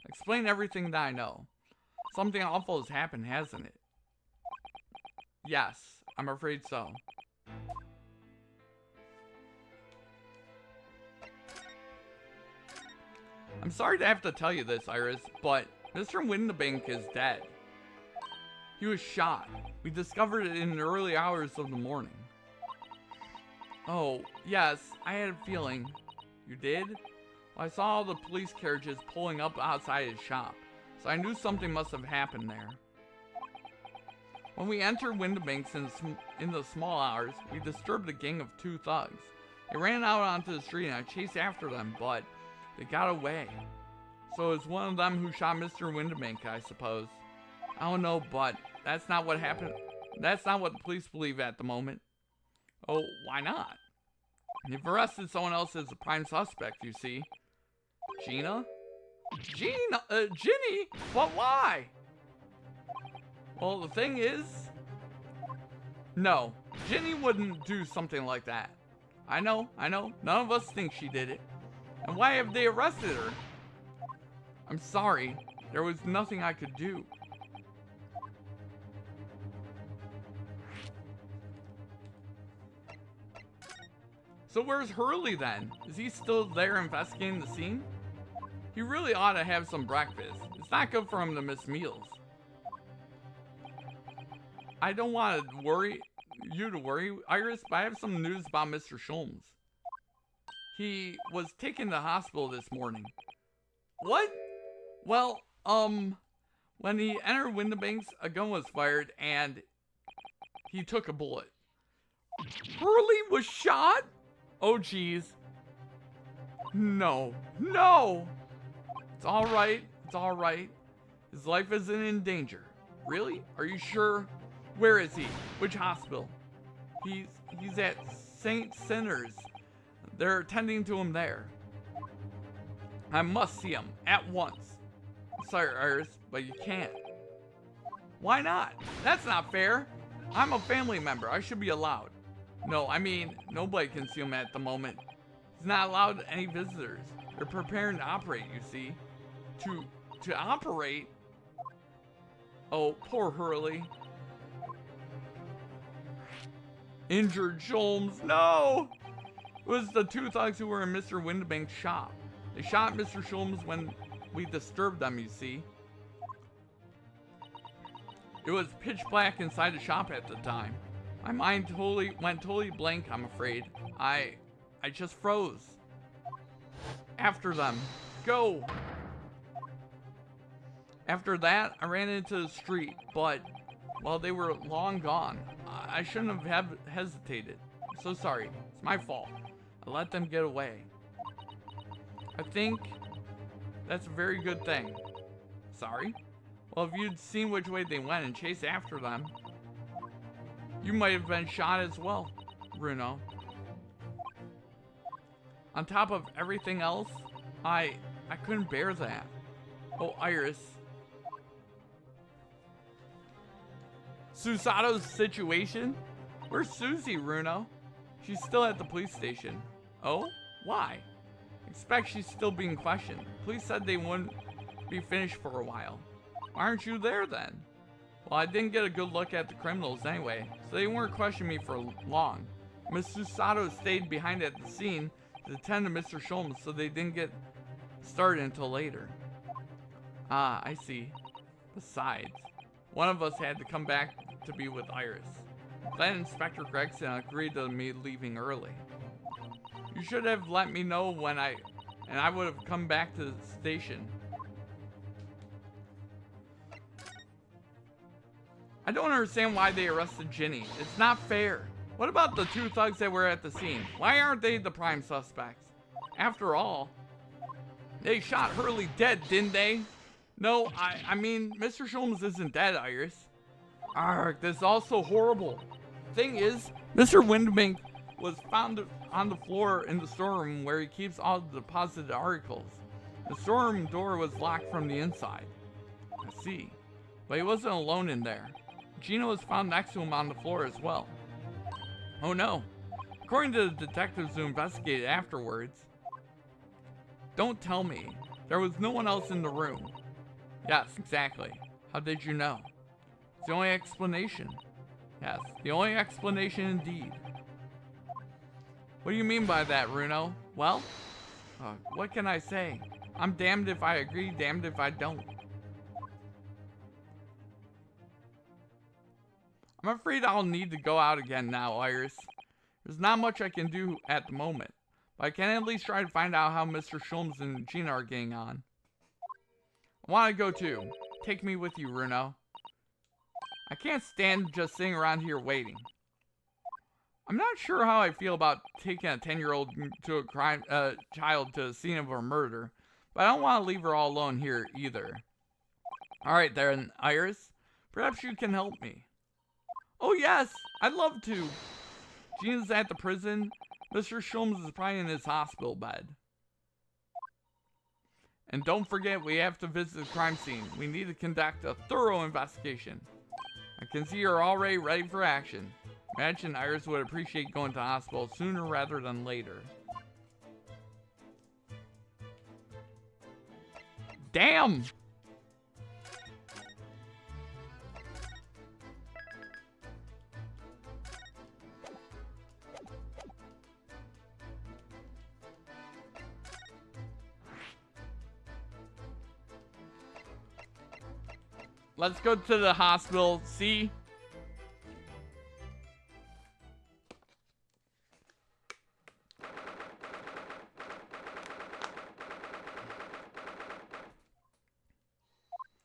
Explain everything that I know. Something awful has happened, hasn't it? Yes, I'm afraid so. I'm sorry to have to tell you this, Iris, but Mr. Windabank is dead. He was shot. We discovered it in the early hours of the morning. Oh, yes, I had a feeling. You did? Well, I saw all the police carriages pulling up outside his shop, so I knew something must have happened there. When we entered Windabank's in the small hours, we disturbed a gang of 2 thugs. They ran out onto the street and I chased after them, but they got away. So it's one of them who shot Mr. Windabank, I suppose. I don't know, but that's not what happened. That's not what the police believe at the moment. Oh, why not? They've arrested someone else as a prime suspect, you see. Gina? Ginny? But why? Well, the thing is... No, Ginny wouldn't do something like that. I know. None of us think she did it. And why have they arrested her? I'm sorry. There was nothing I could do. So where's Hurley then? Is he still there investigating the scene? He really ought to have some breakfast. It's not good for him to miss meals. I don't want to worry Iris, but I have some news about Mr. Sholmes. He was taken to the hospital this morning. What? Well, when he entered Windabanks, a gun was fired and he took a bullet. Hurley was shot? Oh, geez. No. It's all right. His life isn't in danger. Really? Are you sure? Where is he? Which hospital? He's at St. Sinners. They're attending to him there. I must see him at once. Sorry, Iris, but you can't. Why not? That's not fair. I'm a family member. I should be allowed. No, I mean, nobody can see him at the moment. He's not allowed any visitors. They're preparing to operate, you see. To operate? Oh, poor Hurley. Injured Sholmes. No! It was the 2 thugs who were in Mr. Windabank's shop. They shot Mr. Sholmes when we disturbed them, you see. It was pitch black inside the shop at the time. My mind went totally blank, I'm afraid. I just froze. After them. Go! After that, I ran into the street, but, well, they were long gone. I shouldn't have hesitated. I'm so sorry. It's my fault. I let them get away. I think that's a very good thing. Sorry? Well, if you'd seen which way they went and chased after them, you might have been shot as well, Bruno. On top of everything else, I couldn't bear that. Oh, Iris. Susato's situation? Where's Susie, Runo? She's still at the police station. Oh? Why? Expect she's still being questioned. Police said they wouldn't be finished for a while. Why aren't you there then? Well, I didn't get a good look at the criminals anyway, so they weren't questioning me for long. Miss Susato stayed behind at the scene to attend to Mr. Sholmes, so they didn't get started until later. Ah, I see. Besides, one of us had to come back to be with Iris. Then Inspector Gregson agreed to me leaving early. You should have let me know when I would have come back to the station. I don't understand why they arrested Ginny. It's not fair. What about the 2 thugs that were at the scene? Why aren't they the prime suspects? After all, they shot Hurley dead, didn't they? No, I mean, Mr. Sholmes isn't dead, Iris. Arg, this is all so horrible. Thing is, Mr. Windmink was found on the floor in the storeroom where he keeps all the deposited articles. The storeroom door was locked from the inside. I see. But he wasn't alone in there. Gina was found next to him on the floor as well. Oh no. According to the detectives who investigated afterwards. Don't tell me. There was no one else in the room. Yes, exactly. How did you know? It's the only explanation. Yes, the only explanation indeed. What do you mean by that, Runo? Well, what can I say? I'm damned if I agree, damned if I don't. I'm afraid I'll need to go out again now, Iris. There's not much I can do at the moment, but I can at least try to find out how Mr. Sholmes and Gina are getting on. I want to go too. Take me with you, Runo. I can't stand just sitting around here waiting. I'm not sure how I feel about taking a 10-year-old to a child to the scene of a murder, but I don't want to leave her all alone here either. Alright then, Iris. Perhaps you can help me. Oh yes, I'd love to. Gina's at the prison. Mr. Sholmes is probably in his hospital bed. And don't forget, we have to visit the crime scene. We need to conduct a thorough investigation. I can see you're already ready for action. Imagine Iris would appreciate going to the hospital sooner rather than later. Damn! Let's go to the hospital, see?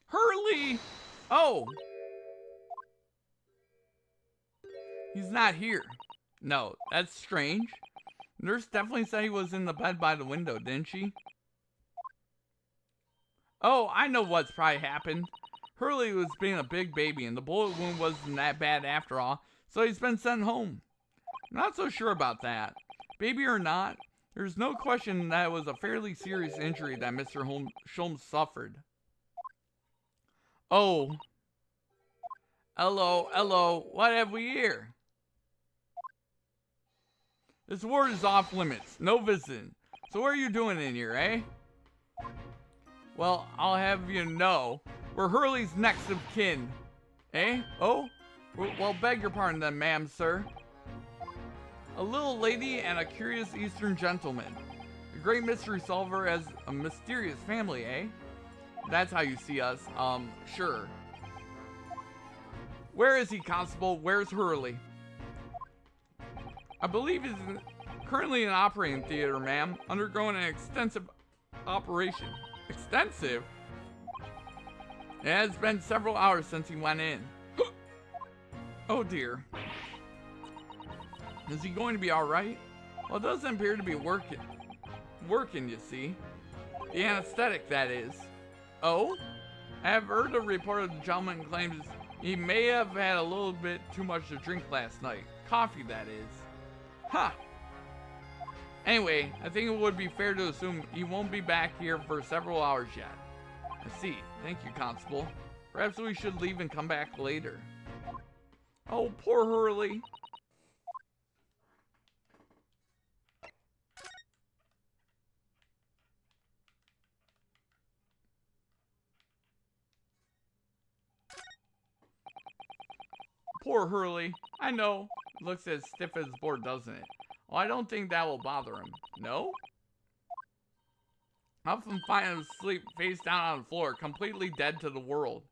Hurley! Oh! He's not here. No, that's strange. Nurse definitely said he was in the bed by the window, didn't she? Oh, I know what's probably happened. Hurley was being a big baby and the bullet wound wasn't that bad after all, so he's been sent home. I'm not so sure about that. Baby or not, there's no question that it was a fairly serious injury that Mr. Sholmes suffered. Oh. Hello, what have we here? This ward is off limits, no visiting. So what are you doing in here, eh? Well, I'll have you know, we're Hurley's next of kin. Eh? Oh? Well, beg your pardon then, ma'am, sir. A little lady and a curious Eastern gentleman. A great mystery solver as a mysterious family, eh? That's how you see us, sure. Where is he, Constable? Where's Hurley? I believe he's currently in an operating theater, ma'am, undergoing an extensive operation. Extensive? It has been several hours since he went in. Oh dear. Is he going to be alright? Well, it doesn't appear to be working, you see. The anesthetic, that is. Oh? I have heard a report of the gentleman claims he may have had a little bit too much to drink last night. Coffee, that is. Ha! Anyway, I think it would be fair to assume he won't be back here for several hours yet. I see. Thank you, Constable. Perhaps we should leave and come back later. Oh, poor Hurley. Poor Hurley. I know. Looks as stiff as a board, doesn't it? Well, I don't think that will bother him. No? I often find him asleep face down on the floor, completely dead to the world.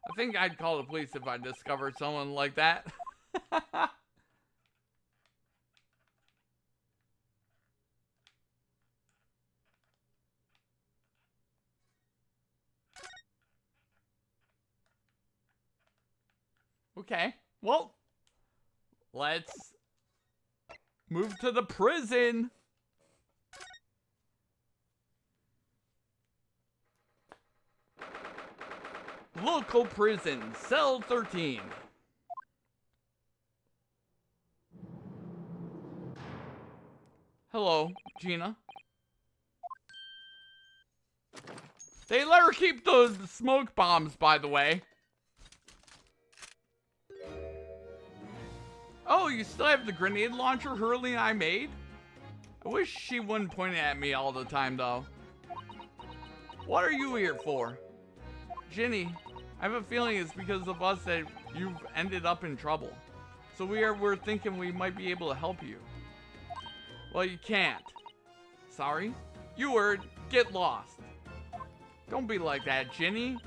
I think I'd call the police if I discovered someone like that. Okay, well, let's move to the prison. Local prison, cell 13. Hello, Gina. They let her keep the smoke bombs, by the way. Oh, you still have the grenade launcher Hurley and I made? I wish she wouldn't point it at me all the time, though. What are you here for? Ginny, I have a feeling it's because of us that you've ended up in trouble. So we're thinking we might be able to help you. Well, you can't. Sorry? You heard. Get lost. Don't be like that, Ginny.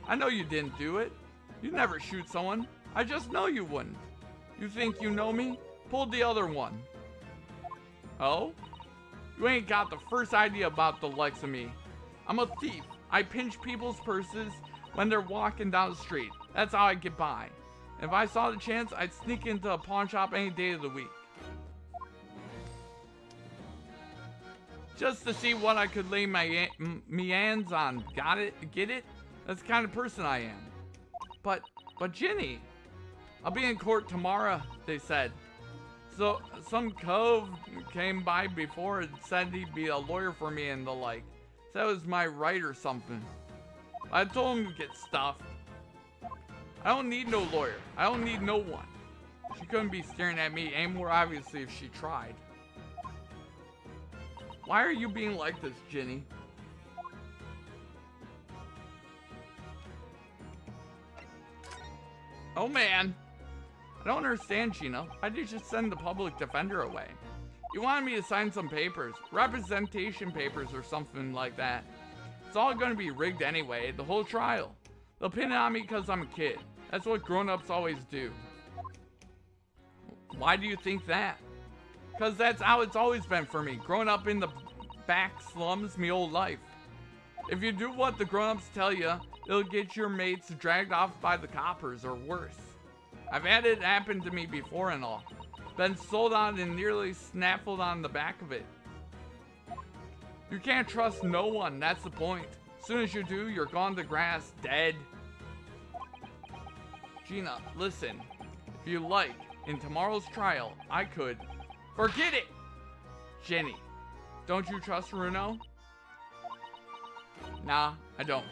I know you didn't do it. You never shoot someone. I just know you wouldn't. You think you know me? Pull the other one. Oh? You ain't got the first idea about the likes of me. I'm a thief. I pinch people's purses when they're walking down the street. That's how I get by. If I saw the chance, I'd sneak into a pawn shop any day of the week. Just to see what I could lay my hands on. Got it? Get it? That's the kind of person I am. But Ginny, I'll be in court tomorrow, they said. So some cove came by before and said he'd be a lawyer for me and the like. Said it was my right or something. I told him to get stuffed. I don't need no lawyer. I don't need no one. She couldn't be staring at me any more obviously if she tried. Why are you being like this, Ginny? Oh man. I don't understand, Gina. Why did you just send the public defender away? You wanted me to sign some papers, representation papers or something like that. It's all gonna be rigged anyway, the whole trial. They'll pin it on me because I'm a kid. That's what grown-ups always do. Why do you think that? Because that's how it's always been for me, growing up in the back slums me whole life. If you do what the grown-ups tell you, it'll get your mates dragged off by the coppers or worse. I've had it happen to me before and all. Been sold on and nearly snaffled on the back of it. You can't trust no one, that's the point. As soon as you do, you're gone to grass, dead. Gina, listen. If you like, in tomorrow's trial, I could... Forget it! Jenny, don't you trust Runo? Nah, I don't.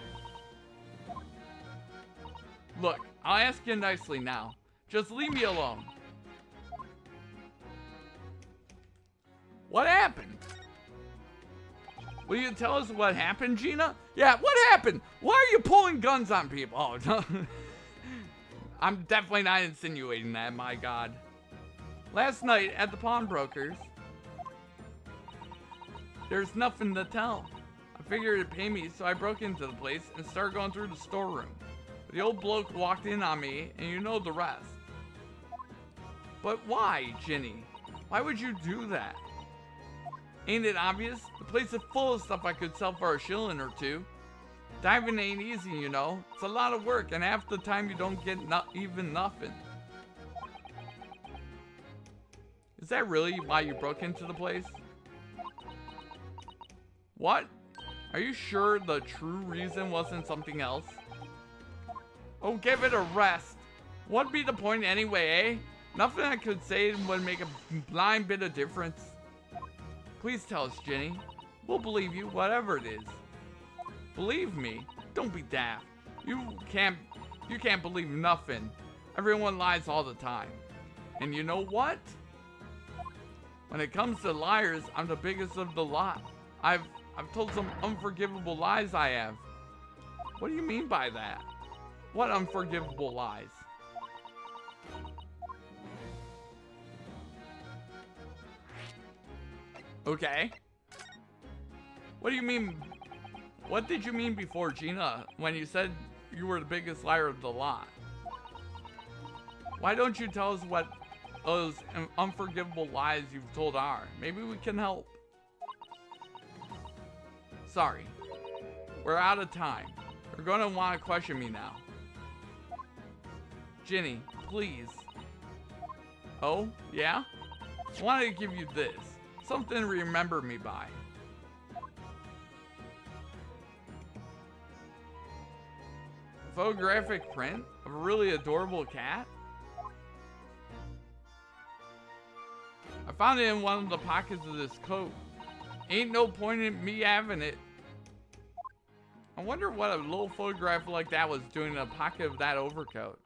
Look, I'll ask you nicely now. Just leave me alone. What happened? Will you tell us what happened, Gina? Yeah, what happened? Why are you pulling guns on people? Oh, no. I'm definitely not insinuating that, my God. Last night at the pawnbroker's, there's nothing to tell. I figured it'd pay me, so I broke into the place and started going through the storeroom. But the old bloke walked in on me, and you know the rest. But why, Ginny? Why would you do that? Ain't it obvious? The place is full of stuff I could sell for a shilling or two. Diving ain't easy, you know. It's a lot of work, and half the time you don't get even nothing. Is that really why you broke into the place? What? Are you sure the true reason wasn't something else? Oh, give it a rest. What'd be the point anyway, eh? Nothing I could say would make a blind bit of difference. Please tell us, Ginny. We'll believe you, whatever it is. Believe me? Don't be daft. You can't believe nothing. Everyone lies all the time. And you know what? When it comes to liars, I'm the biggest of the lot. I've told some unforgivable lies I have. What do you mean by that? What unforgivable lies? Okay. What do you mean? What did you mean before, Gina, when you said you were the biggest liar of the lot? Why don't you tell us what those unforgivable lies you've told are? Maybe we can help. Sorry. We're out of time. You're gonna want to question me now. Ginny, please. Oh, yeah? I wanted to give you this. Something to remember me by. A photographic print of a really adorable cat? I found it in one of the pockets of this coat. Ain't no point in me having it. I wonder what a little photograph like that was doing in a pocket of that overcoat.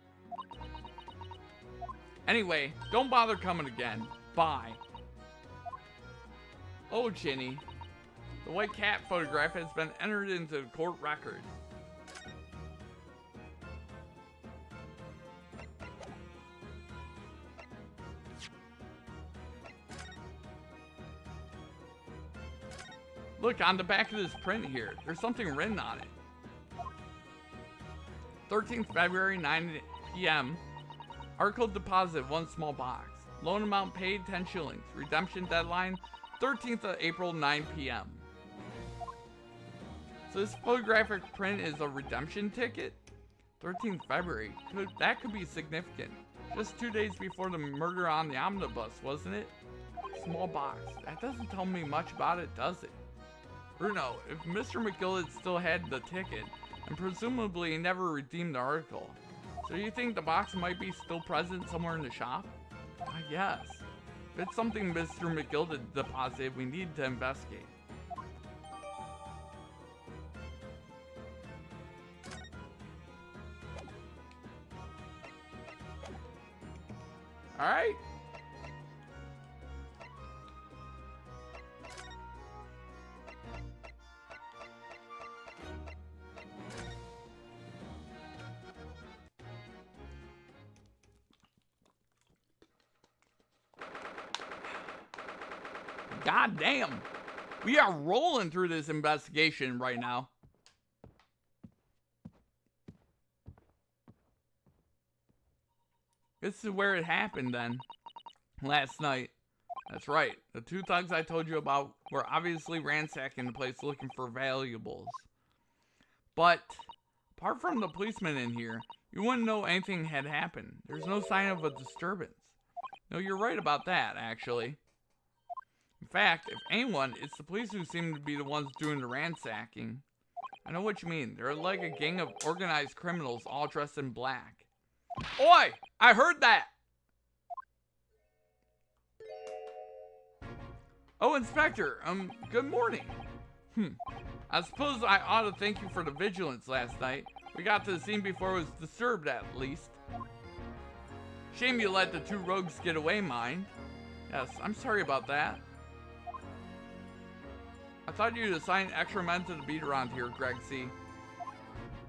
Anyway, don't bother coming again. Bye. Oh, Ginny. The white cat photograph has been entered into the court record. Look, on the back of this print here, there's something written on it. 13th February, 9 p.m. Article deposit, 1 small box. Loan amount paid, 10 shillings. Redemption deadline, 13th of April, 9 p.m. So this photographic print is a redemption ticket? 13th February, that could be significant. Just 2 days before the murder on the omnibus, wasn't it? Small box, that doesn't tell me much about it, does it? Bruno, if Mr. McGillis still had the ticket, and presumably never redeemed the article, so you think the box might be still present somewhere in the shop? Yes. If it's something Mr. McGillis deposited, we need to investigate. Alright. God damn. We are rolling through this investigation right now. This is where it happened then. Last night. That's right. The 2 thugs I told you about were obviously ransacking the place looking for valuables. But, apart from the policeman in here, you wouldn't know anything had happened. There's no sign of a disturbance. No, you're right about that, actually. In fact, if anyone, it's the police who seem to be the ones doing the ransacking. I know what you mean. They're like a gang of organized criminals all dressed in black. Oi! I heard that! Oh, Inspector, good morning. I suppose I ought to thank you for the vigilance last night. We got to the scene before it was disturbed, at least. Shame you let the 2 rogues get away, mind. Yes, I'm sorry about that. I thought you'd assign extra men to the beat around here, Greg C.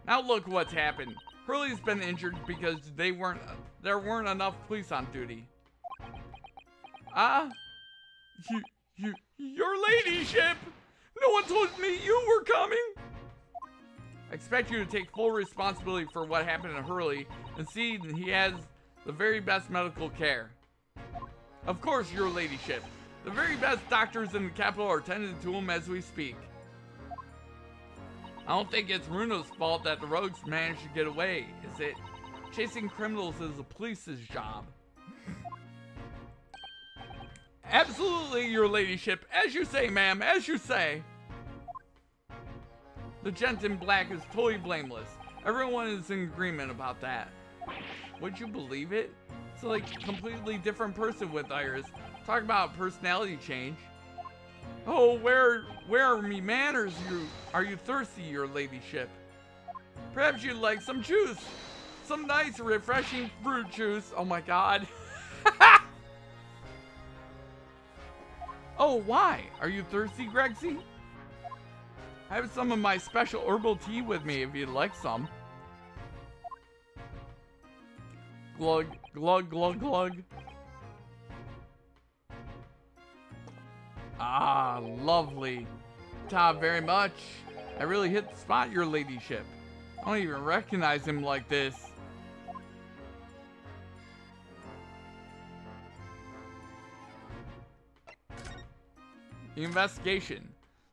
Now look what's happened. Hurley's been injured because there weren't enough police on duty. Your ladyship! No one told me you were coming! I expect you to take full responsibility for what happened to Hurley and see that he has the very best medical care. Of course, your ladyship. The very best doctors in the capital are tending to him as we speak. I don't think it's Bruno's fault that the rogues managed to get away, is it? Chasing criminals is the police's job. Absolutely, your ladyship. As you say, ma'am, as you say. The gent in black is totally blameless. Everyone is in agreement about that. Would you believe it? It's like a completely different person with Iris. Talk about personality change. Oh, where are me manners? Are you thirsty, your ladyship? Perhaps you'd like some juice. Some nice, refreshing fruit juice. Oh my god. Oh, why? Are you thirsty, Gregsy? I have some of my special herbal tea with me if you'd like some. Glug, glug, glug, glug. Ah, lovely. Ta very much. I really hit the spot, your ladyship. I don't even recognize him like this. The investigation.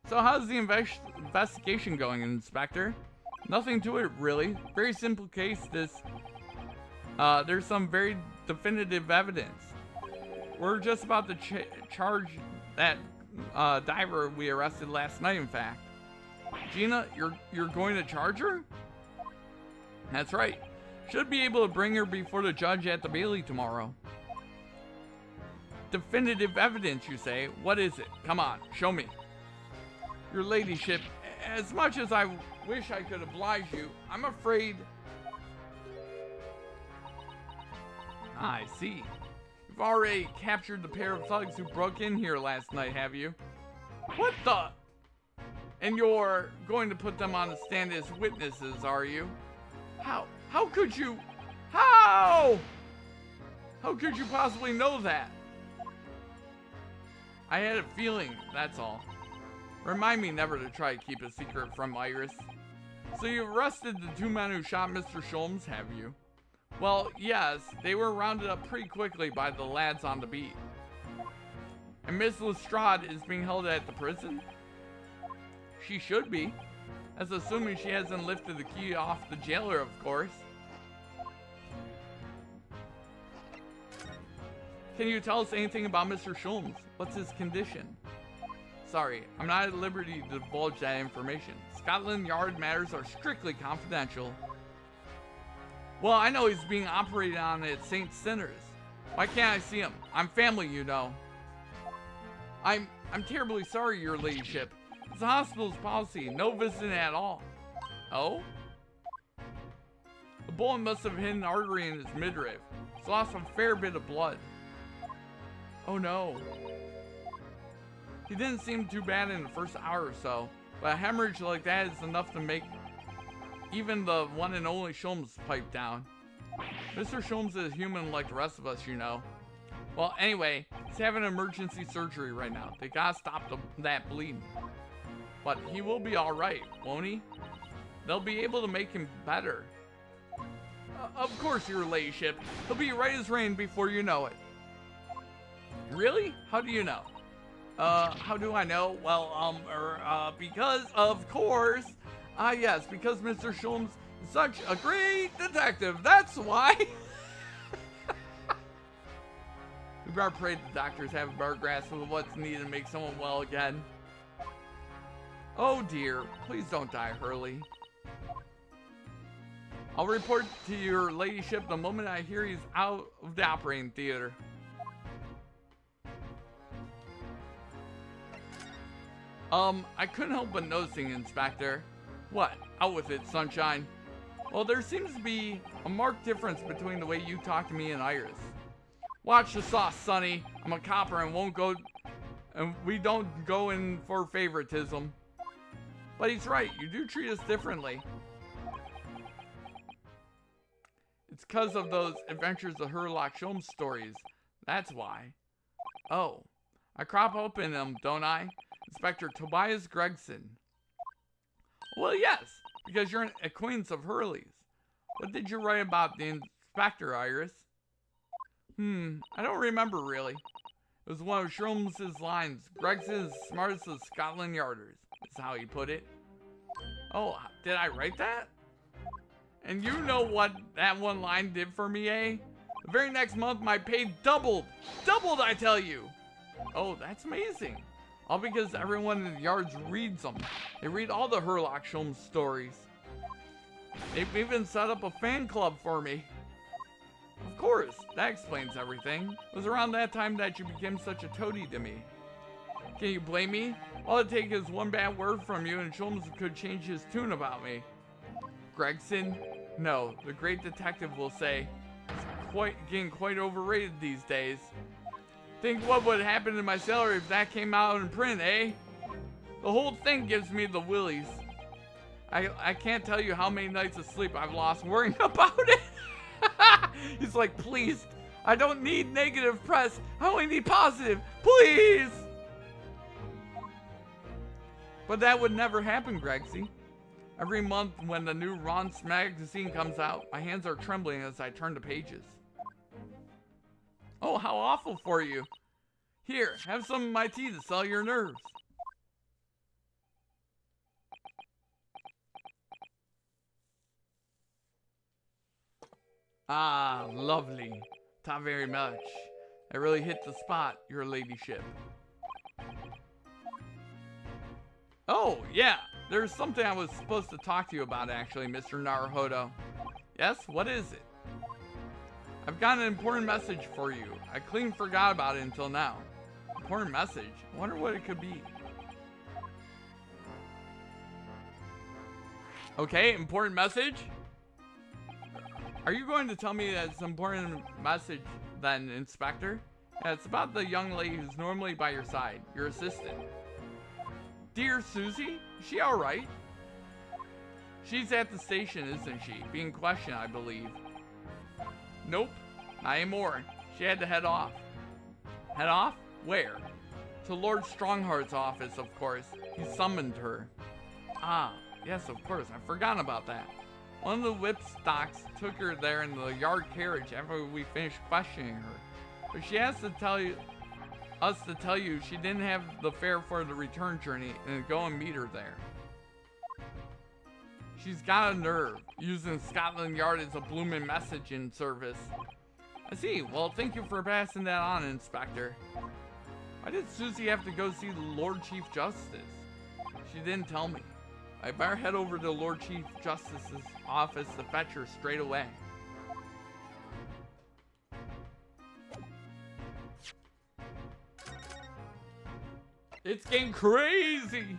So how's the investigation going, Inspector? Nothing to it, really. Very simple case. There's some very definitive evidence. We're just about to charge that diver we arrested last night, in fact. Gina, you're going to charge her? That's right. Should be able to bring her before the judge at the Bailey tomorrow. Definitive evidence, you say? What is it? Come on, show me. Your ladyship, as much as I wish I could oblige you, I'm afraid... I see. You've already captured the pair of thugs who broke in here last night, have you? What the? And you're going to put them on the stand as witnesses, are you? How could you? How could you possibly know that? I had a feeling, that's all. Remind me never to try to keep a secret from Iris. So you arrested the two men who shot Mr. Sholmes, have you? Well, yes, they were rounded up pretty quickly by the lads on the beat. And Miss Lestrade is being held at the prison? She should be. That's assuming she hasn't lifted the key off the jailer, of course. Can you tell us anything about Mr. Sholmes? What's his condition? Sorry, I'm not at liberty to divulge that information. Scotland Yard matters are strictly confidential. Well, I know he's being operated on at St. Sinners. Why can't I see him? I'm family, you know. I'm terribly sorry, your ladyship. It's the hospital's policy, no visiting at all. Oh? The bullet must have hit an artery in his midriff. He's lost a fair bit of blood. Oh no. He didn't seem too bad in the first hour or so, but a hemorrhage like that is enough to make even the one and only Sholmes pipe down. Mr. Sholmes is human like the rest of us, you know. Well, anyway, he's having emergency surgery right now. They gotta stop that bleeding. But he will be alright, won't he? They'll be able to make him better. Of course, your ladyship. He'll be right as rain before you know it. Really? How do you know? How do I know? Well, because, of course. Yes, because Mr. Sholmes is such a great detective. That's why. We better pray the doctors have a better grasp of what's needed to make someone well again. Oh dear, please don't die, Hurley. I'll report to your ladyship the moment I hear he's out of the operating theater. I couldn't help but noticing, Inspector. What? Out with it, sunshine. Well, there seems to be a marked difference between the way you talk to me and Iris. Watch the sauce, Sonny. I'm a copper and we don't go in for favoritism. But he's right, you do treat us differently. It's because of those Adventures of Sherlock Holmes stories. That's why. Oh, I crop up in them, don't I? Inspector Tobias Gregson. Well, yes, because you're an acquaintance of Hurley's. What did you write about the inspector, Iris? I don't remember really. It was one of Sholmes' lines. Gregson is smartest of Scotland Yarders. That's how he put it. Oh, did I write that? And you know what that one line did for me, eh? The very next month, my pay doubled. Doubled, I tell you. Oh, that's amazing. All because everyone in the yards reads them. They read all the Sherlock Holmes stories. They've even set up a fan club for me. Of course, that explains everything. It was around that time that you became such a toady to me. Can you blame me? All it takes is one bad word from you and Sholmes could change his tune about me. Gregson? No, the great detective will say. It's getting quite overrated these days. Think what would happen to my salary if that came out in print, eh? The whole thing gives me the willies. I can't tell you how many nights of sleep I've lost worrying about it. He's like, please, I don't need negative press. I only need positive. Please. But that would never happen, Gregsy. Every month when the new Ron's magazine comes out, my hands are trembling as I turn the pages. Oh, how awful for you. Here, have some of my tea to settle your nerves. Ah, lovely. Not very much. I really hit the spot, your ladyship. Oh, yeah. There's something I was supposed to talk to you about, actually, Mr. Naruhodo. Yes, what is it? I've got an important message for you. I clean forgot about it until now. Important message? I wonder what it could be. Okay, important message? Are you going to tell me that it's an important message then, Inspector? Yeah, it's about the young lady who's normally by your side, your assistant. Dear Susie? Is she alright? She's at the station, isn't she? Being questioned, I believe. Nope, not anymore. She had to head off. Head off? Where? To Lord Strongheart's office, of course. He summoned her. Ah, yes, of course. I forgot about that. One of the whipstocks took her there in the yard carriage after we finished questioning her. But she has to tell you she didn't have the fare for the return journey and to go and meet her there. She's got a nerve, using Scotland Yard as a bloomin' messaging service. I see. Well, thank you for passing that on, Inspector. Why did Susie have to go see the Lord Chief Justice? She didn't tell me. I better head over to the Lord Chief Justice's office to fetch her straight away. It's getting crazy!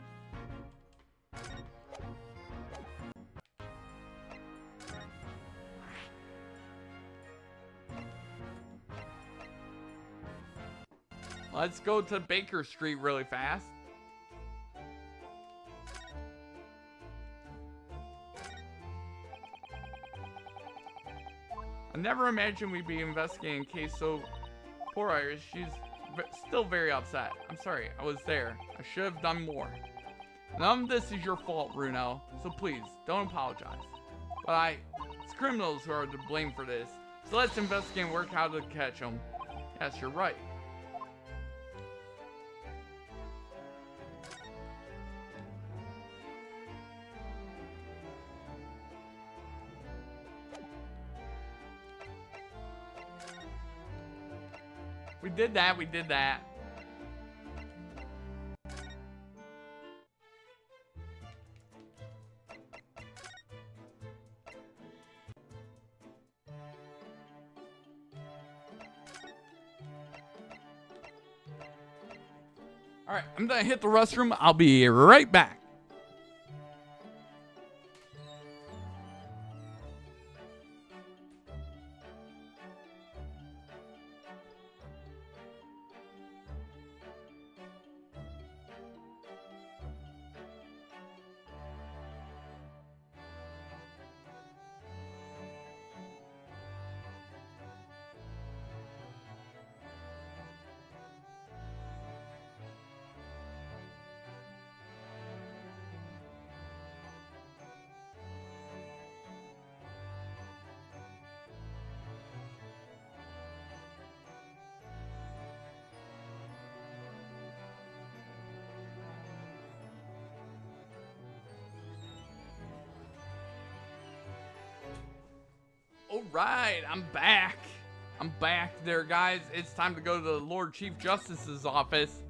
Let's go to Baker Street really fast. I never imagined we'd be investigating a case so poor Iris. She's still very upset. I'm sorry, I was there. I should have done more. None of this is your fault, Bruno, so please, don't apologize. But it's criminals who are to blame for this, so let's investigate and work how to catch them. Yes, you're right. We did that, we did that. Alright, I'm gonna hit the restroom. I'll be right back. Alright, I'm back. I'm back there, guys. It's time to go to the Lord Chief Justice's office.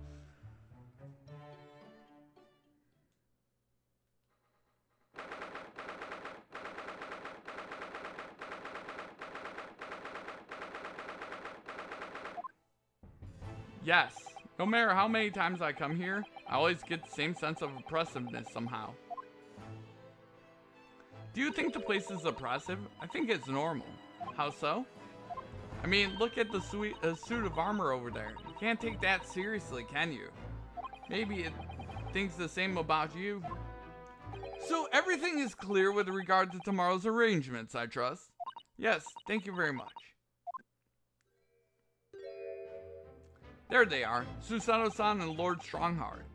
Yes, no matter how many times I come here, I always get the same sense of oppressiveness somehow. Do you think the place is oppressive? I think it's normal. How so? I mean, look at the suit of armor over there. You can't take that seriously, can you? Maybe it thinks the same about you. So everything is clear with regard to tomorrow's arrangements, I trust? Yes, thank you very much. There they are, Susato-san and Lord Strongheart.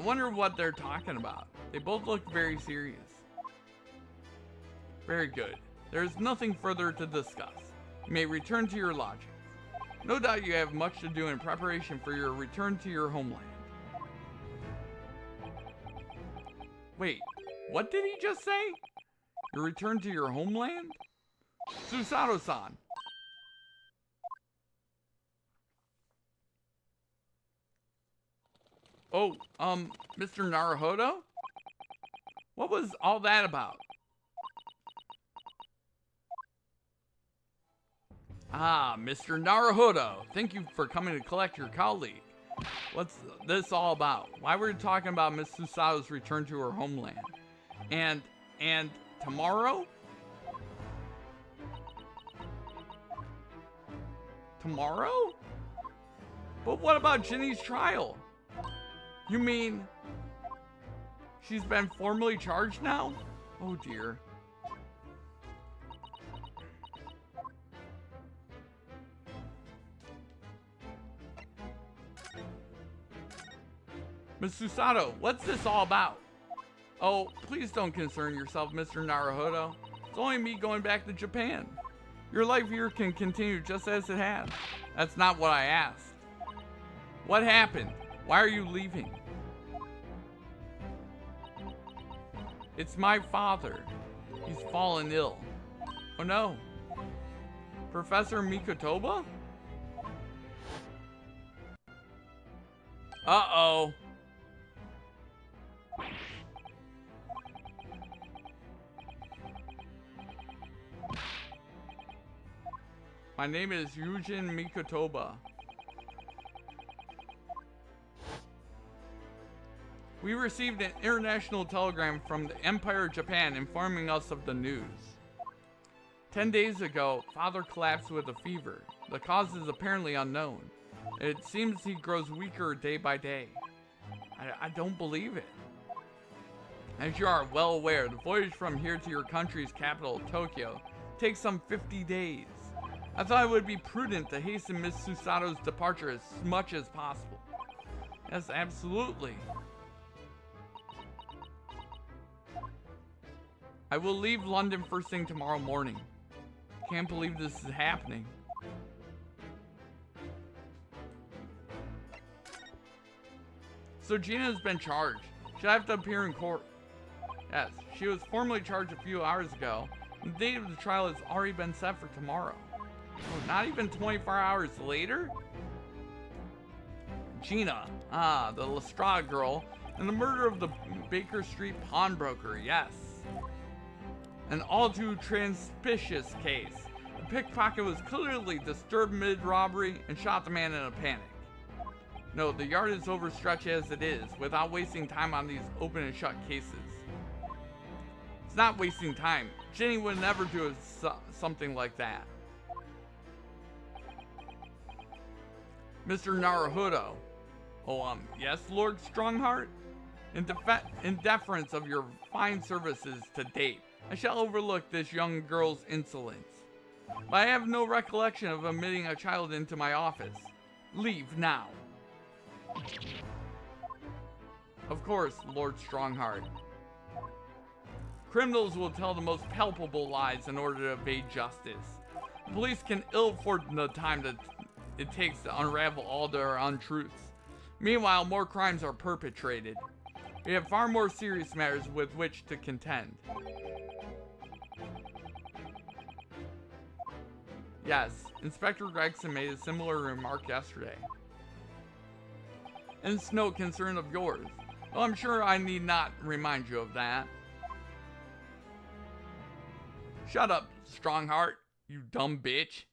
I wonder what they're talking about. They both look very serious. Very good. There is nothing further to discuss. You may return to your lodgings. No doubt you have much to do in preparation for your return to your homeland. Wait, what did he just say? Your return to your homeland? Susato-san. Oh, Mr. Naruhodo? What was all that about? Ah, Mr. Naruhodo, thank you for coming to collect your colleague. What's this all about? Why were you talking about Miss Susato's return to her homeland? And tomorrow? Tomorrow? But what about Ginny's trial? You mean she's been formally charged now? Oh dear. Miss Susato, what's this all about? Oh, please don't concern yourself, Mr. Naruhodo. It's only me going back to Japan. Your life here can continue just as it has. That's not what I asked. What happened? Why are you leaving? It's my father. He's fallen ill. Oh no. Professor Mikotoba? Uh-oh. My name is Yujin Mikotoba. We received an international telegram from the Empire of Japan informing us of the news. 10 days ago, Father collapsed with a fever. The cause is apparently unknown. It seems he grows weaker day by day. I don't believe it. As you are well aware, the voyage from here to your country's capital, Tokyo, takes some 50 days. I thought it would be prudent to hasten Miss Susato's departure as much as possible. Yes, absolutely. I will leave London first thing tomorrow morning. Can't believe this is happening. So Gina has been charged. She'll have to appear in court. Yes, she was formally charged a few hours ago. And the date of the trial has already been set for tomorrow. Oh, not even 24 hours later? Gina, the Lestrade girl, and the murder of the Baker Street pawnbroker, yes. An all too conspicuous case. The pickpocket was clearly disturbed mid-robbery and shot the man in a panic. No, the yard is overstretched as it is, without wasting time on these open and shut cases. It's not wasting time. Ginny would never do something like that. Mr. Naruhodo. Oh, yes, Lord Strongheart? In deference of your fine services to date, I shall overlook this young girl's insolence. But I have no recollection of admitting a child into my office. Leave now. Of course, Lord Strongheart. Criminals will tell the most palpable lies in order to evade justice. The police can ill afford the time that it takes to unravel all their untruths. Meanwhile, more crimes are perpetrated. We have far more serious matters with which to contend. Yes, Inspector Gregson made a similar remark yesterday. And it's no concern of yours. Well, I'm sure I need not remind you of that. Shut up, Strongheart, you dumb bitch.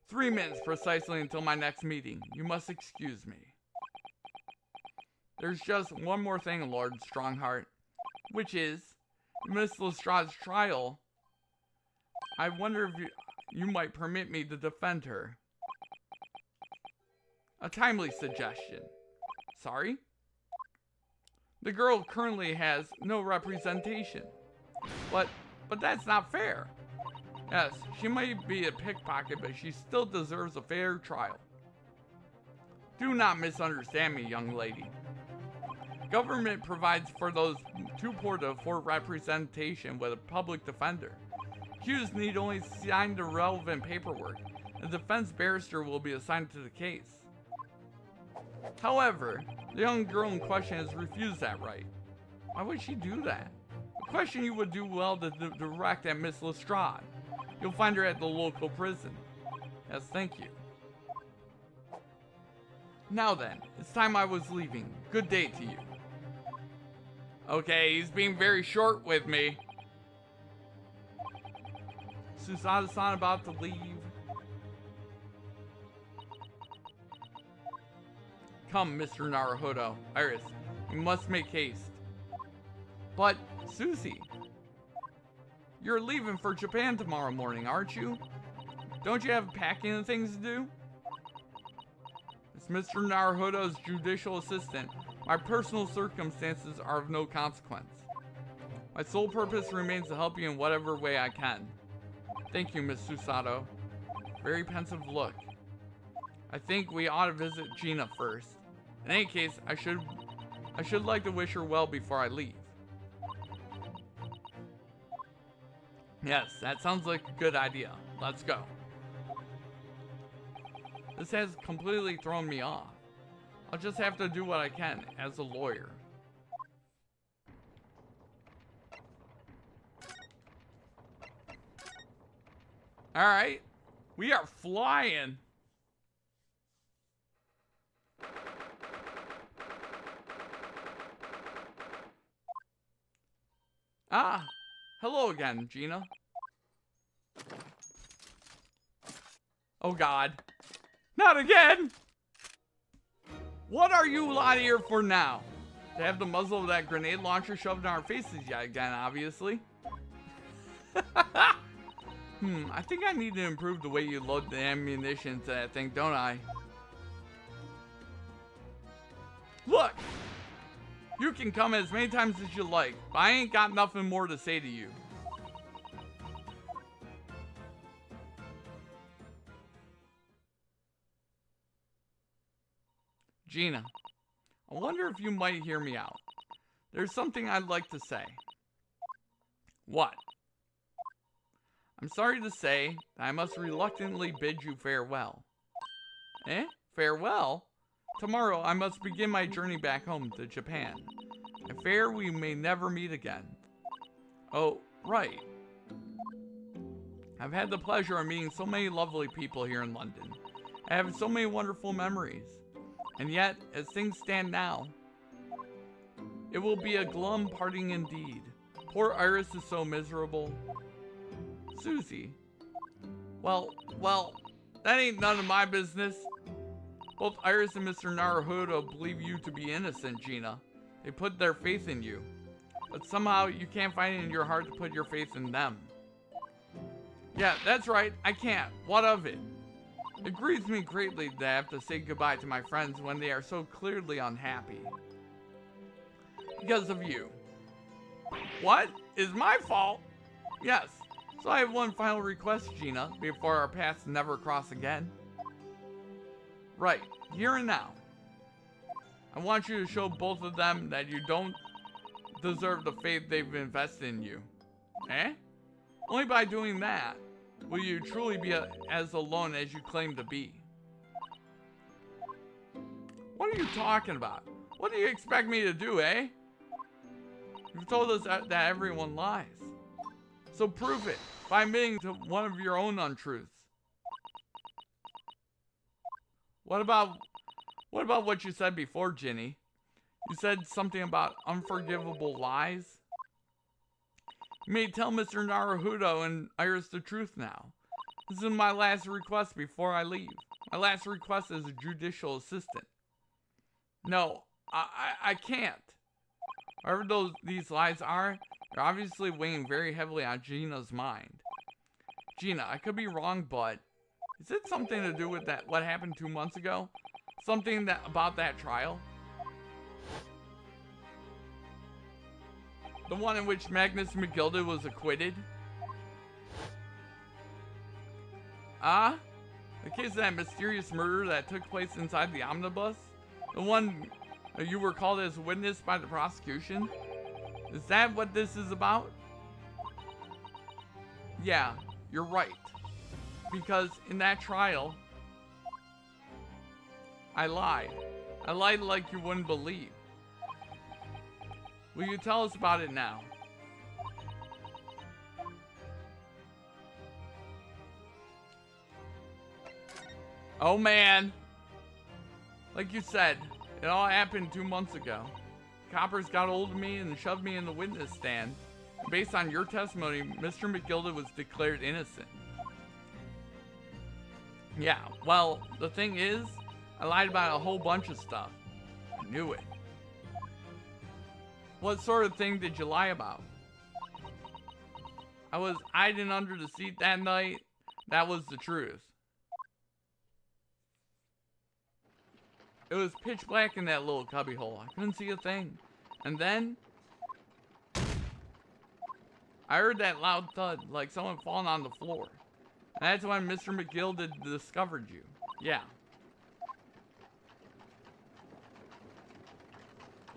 3 minutes precisely until my next meeting. You must excuse me. There's just one more thing, Lord Strongheart, which is Miss Lestrade's trial. I wonder if you might permit me to defend her. A timely suggestion. Sorry? The girl currently has no representation. But that's not fair. Yes, she might be a pickpocket, but she still deserves a fair trial. Do not misunderstand me, young lady. Government provides for those too poor to afford representation with a public defender. Accused need only sign the relevant paperwork. A defense barrister will be assigned to the case. However, the young girl in question has refused that right. Why would she do that? A question you would do well to direct at Miss Lestrade. You'll find her at the local prison. Yes, thank you. Now then, it's time I was leaving. Good day to you. Okay, he's being very short with me. Susato-san about to leave. Come, Mr. Naruhodo. Iris, you must make haste. But, Susie, you're leaving for Japan tomorrow morning, aren't you? Don't you have packing and things to do? It's Mr. Naruhodo's judicial assistant. My personal circumstances are of no consequence. My sole purpose remains to help you in whatever way I can. Thank you, Miss Susato. Very pensive look. I think we ought to visit Gina first. In any case, I should like to wish her well before I leave. Yes, that sounds like a good idea. Let's go. This has completely thrown me off. I'll just have to do what I can as a lawyer. Alright, we are flying. Ah, hello again, Gina. Oh God, not again! What are you lot here for now? To have the muzzle of that grenade launcher shoved in our faces yet again, obviously. I think I need to improve the way you load the ammunition to that thing, don't I? Look! You can come as many times as you like, but I ain't got nothing more to say to you. Gina, I wonder if you might hear me out. There's something I'd like to say. What? I'm sorry to say that I must reluctantly bid you farewell. Eh? Farewell? Tomorrow I must begin my journey back home to Japan. I fear we may never meet again. Oh, right. I've had the pleasure of meeting so many lovely people here in London. I have so many wonderful memories. And yet, as things stand now, it will be a glum parting indeed. Poor Iris is so miserable. Susie. Well, that ain't none of my business. Both Iris and Mr. Naruhodo believe you to be innocent, Gina. They put their faith in you. But somehow you can't find it in your heart to put your faith in them. Yeah, that's right, I can't. What of it? It grieves me greatly that I have to say goodbye to my friends when they are so clearly unhappy. Because of you. What? Is my fault? Yes. So I have one final request, Gina, before our paths never cross again. Right, here and now. I want you to show both of them that you don't deserve the faith they've invested in you. Eh? Only by doing that will you truly be as alone as you claim to be. What are you talking about? What do you expect me to do, eh? You've told us that everyone lies. So prove it by admitting to one of your own untruths. What about what you said before, Ginny? You said something about unforgivable lies? You may tell Mr. Naruhodo and Iris the truth now. This is my last request before I leave. My last request as a judicial assistant. No, I can't. Whatever these lies are, they're obviously weighing very heavily on Gina's mind. Gina, I could be wrong, but is it something to do with what happened 2 months ago? Something about that trial? The one in which Magnus McGilda was acquitted? The case of that mysterious murder that took place inside the omnibus? The one You were called as a witness by the prosecution? Is that what this is about? Yeah, you're right. Because in that trial, I lied. I lied like you wouldn't believe. Will you tell us about it now? Oh man. Like you said, it all happened 2 months ago. Coppers got hold of me and shoved me in the witness stand. Based on your testimony, Mr. McGilda was declared innocent. Yeah, well, the thing is, I lied about a whole bunch of stuff. I knew it. What sort of thing did you lie about? I was hiding under the seat that night. That was the truth. It was pitch black in that little cubbyhole. I couldn't see a thing. And then I heard that loud thud, like someone falling on the floor. And that's when Mr. McGilda discovered you. Yeah.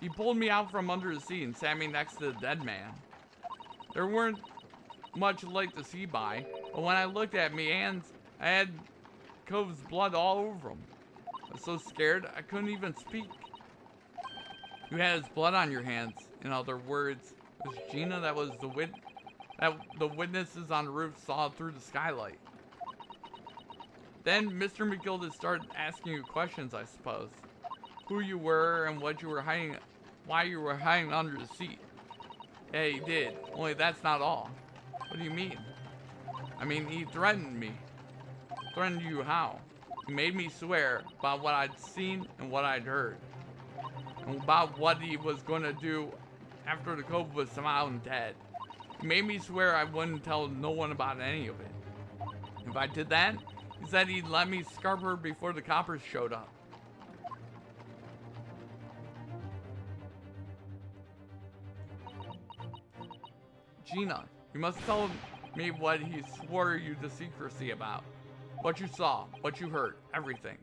He pulled me out from under the seat and sat me next to the dead man. There weren't much light to see by, but when I looked at me hands, I had Cove's blood all over them. I was so scared I couldn't even speak. You had his blood on your hands. In other words, it was Gina that was the witnesses on the roof saw through the skylight. Then Mr. McGilda started asking you questions, I suppose. Who you were and what you were hiding, why you were hiding under the seat. Yeah, he did. Only that's not all. What do you mean? I mean, he threatened me. Threatened you how? He made me swear about what I'd seen and what I'd heard. And about what he was going to do after the Cove was found dead. He made me swear I wouldn't tell no one about any of it. If I did that, he said he'd let me scarp her before the coppers showed up. Gina, you must tell me what he swore you to secrecy about. What you saw, what you heard, everything.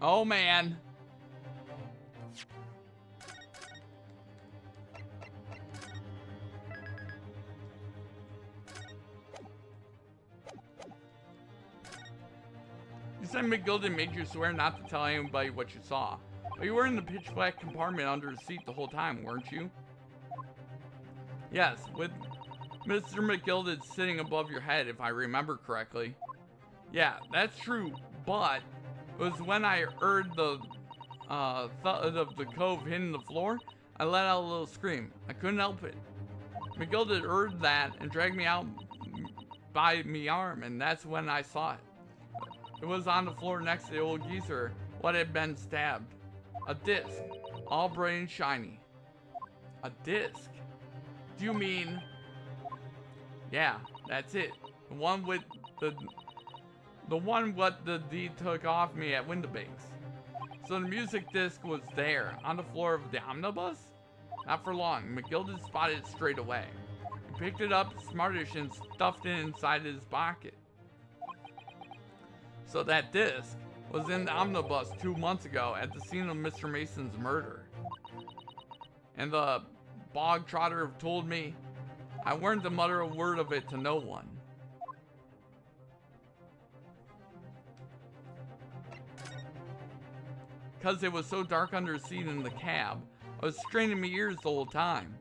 Oh man. You said McGilda made you swear not to tell anybody what you saw. But you were in the pitch black compartment under the seat the whole time, weren't you? Yes, with Mr. McGilda sitting above your head, if I remember correctly. Yeah, that's true, but it was when I heard the thud of the Cove hitting the floor, I let out a little scream. I couldn't help it. McGilda heard that and dragged me out by me arm, and that's when I saw it. It was on the floor next to the old geezer, what had been stabbed. A disc, all bright and shiny. A disc? Do you mean? Yeah, that's it. The one with the one what the D took off me at Windibanks. So the music disc was there, on the floor of the omnibus? Not for long, McGilda spotted it straight away. He picked it up, smartish, and stuffed it inside his pocket. So that disc was in the omnibus 2 months ago at the scene of Mr. Mason's murder. And the bog trotter told me I weren't to mutter a word of it to no one. Cause it was so dark under the seat in the cab, I was straining my ears the whole time.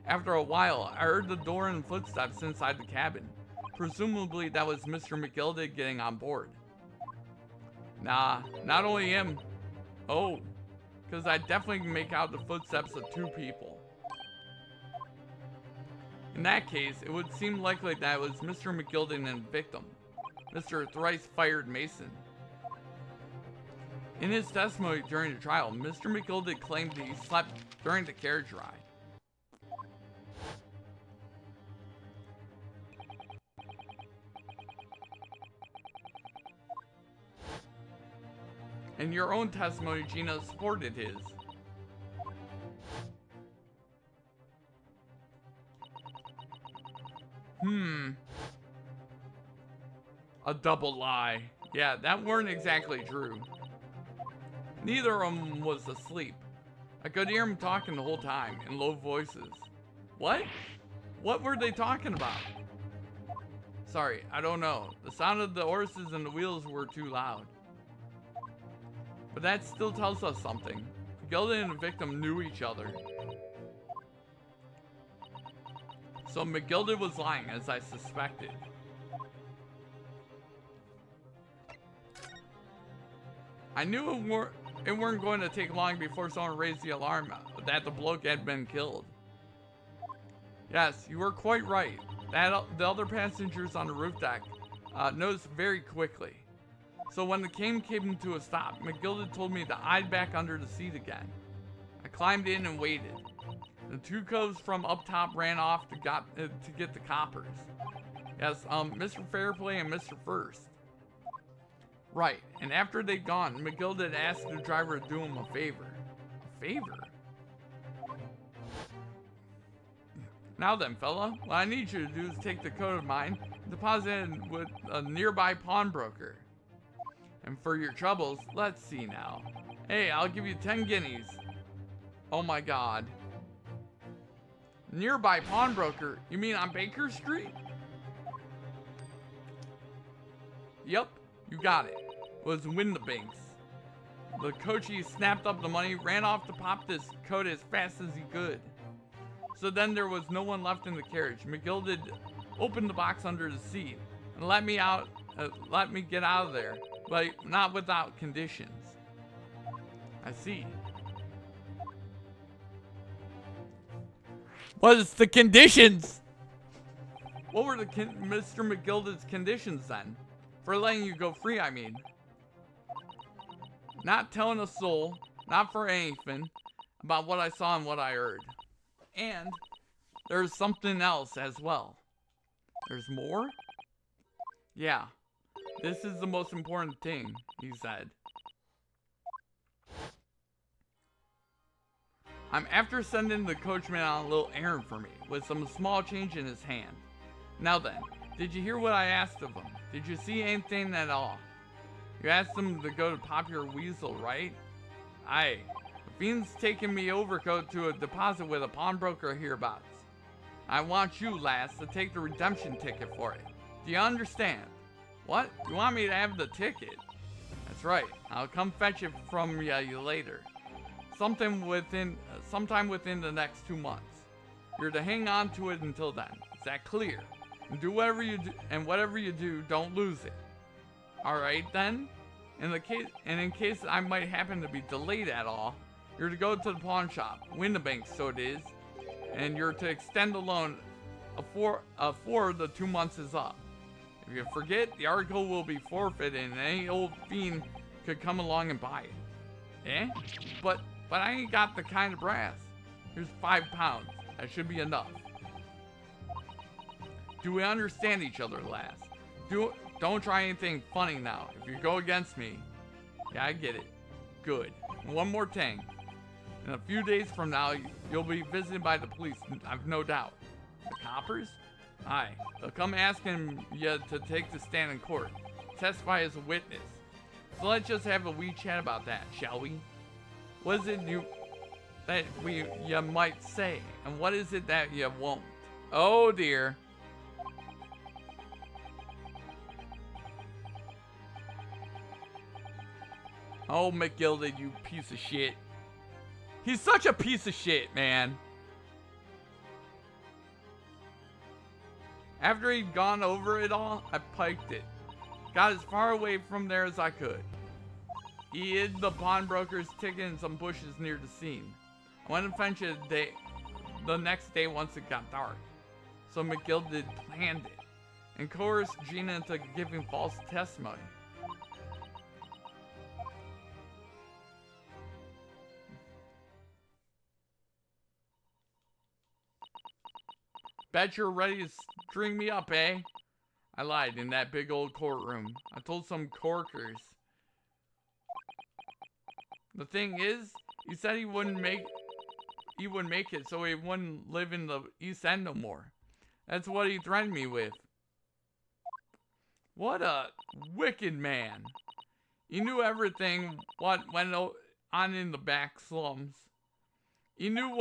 After a while, I heard the door and footsteps inside the cabin. Presumably that was Mr. McGilda getting on board. Nah, not only him. Oh, because I definitely can make out the footsteps of 2 people. In that case, it would seem likely that it was Mr. McGilda and the victim, Mr. Thrice-Fired Mason. In his testimony during the trial, Mr. McGilda claimed that he slept during the carriage ride. In your own testimony, Gina supported his. A double lie. Yeah, that weren't exactly true. Neither of them was asleep. I could hear them talking the whole time in low voices. What? What were they talking about? Sorry, I don't know. The sound of the horses and the wheels were too loud. But that still tells us something. Megilda and the victim knew each other. So Megilda was lying, as I suspected. I knew it weren't going to take long before someone raised the alarm that the bloke had been killed. Yes, you were quite right. The other passengers on the roof deck noticed very quickly. So when the cane came to a stop, Megilda told me to hide back under the seat again. I climbed in and waited. The two coves from up top ran off to get the coppers. Yes, Mr. Fairplay and Mr. First. Right, and after they'd gone, Megilda had asked the driver to do him a favor. A favor? Now then, fella, what I need you to do is take the coat of mine and deposit it with a nearby pawnbroker. And for your troubles, let's see now. Hey, I'll give you 10 guineas. Oh my god. Nearby pawnbroker? You mean on Baker Street? Yep, you got it. It was Windabanks. The coachee snapped up the money, ran off to pop this coat as fast as he could. So then there was no one left in the carriage. Megilda opened the box under the seat and let me get out of there, but not without conditions. I see. What is the conditions? What were Mr. Megilda's conditions then? For letting you go free, I mean. Not telling a soul, not for anything, about what I saw and what I heard. And there's something else as well. There's more? Yeah, this is the most important thing, he said. I'm after sending the coachman on a little errand for me, with some small change in his hand. Now then, did you hear what I asked of him? Did you see anything at all? You asked him to go to Popular Weasel, right? Aye. The fiend's taking me overcoat to a deposit with a pawnbroker hereabouts. I want you, lass, to take the redemption ticket for it. Do you understand? What? You want me to have the ticket? That's right. I'll come fetch it from you later. Sometime within the next 2 months. You're to hang on to it until then. Is that clear? And do whatever you do, and whatever you do, don't lose it. All right then. In case I might happen to be delayed at all, you're to go to the pawn shop, Windabanks, so it is, and you're to extend the loan before the 2 months is up. If you forget, the article will be forfeited, and any old fiend could come along and buy it. Eh? But I ain't got the kind of brass. Here's £5. That should be enough. Do we understand each other, lass? Don't try anything funny now. If you go against me, yeah, I get it. Good. And one more thing. In a few days from now, you'll be visited by the police, I've no doubt. The coppers? Aye. They'll come asking you to take the stand in court. Testify as a witness. So let's just have a wee chat about that, shall we? What is it you might say? And what is it that you won't? Oh dear. Oh, Megilda, you piece of shit. He's such a piece of shit, man. After he'd gone over it all, I piked it. Got as far away from there as I could. He hid the pawnbroker's ticket in some bushes near the scene. I went and fetched it the next day once it got dark. So Megilda planned it and coerced Gina into giving false testimony. Bet you're ready to string me up, eh? I lied in that big old courtroom. I told some corkers. The thing is, he said he wouldn't make it, so he wouldn't live in the East End no more. That's what he threatened me with. What a wicked man. He knew everything what went on in the back slums. He knew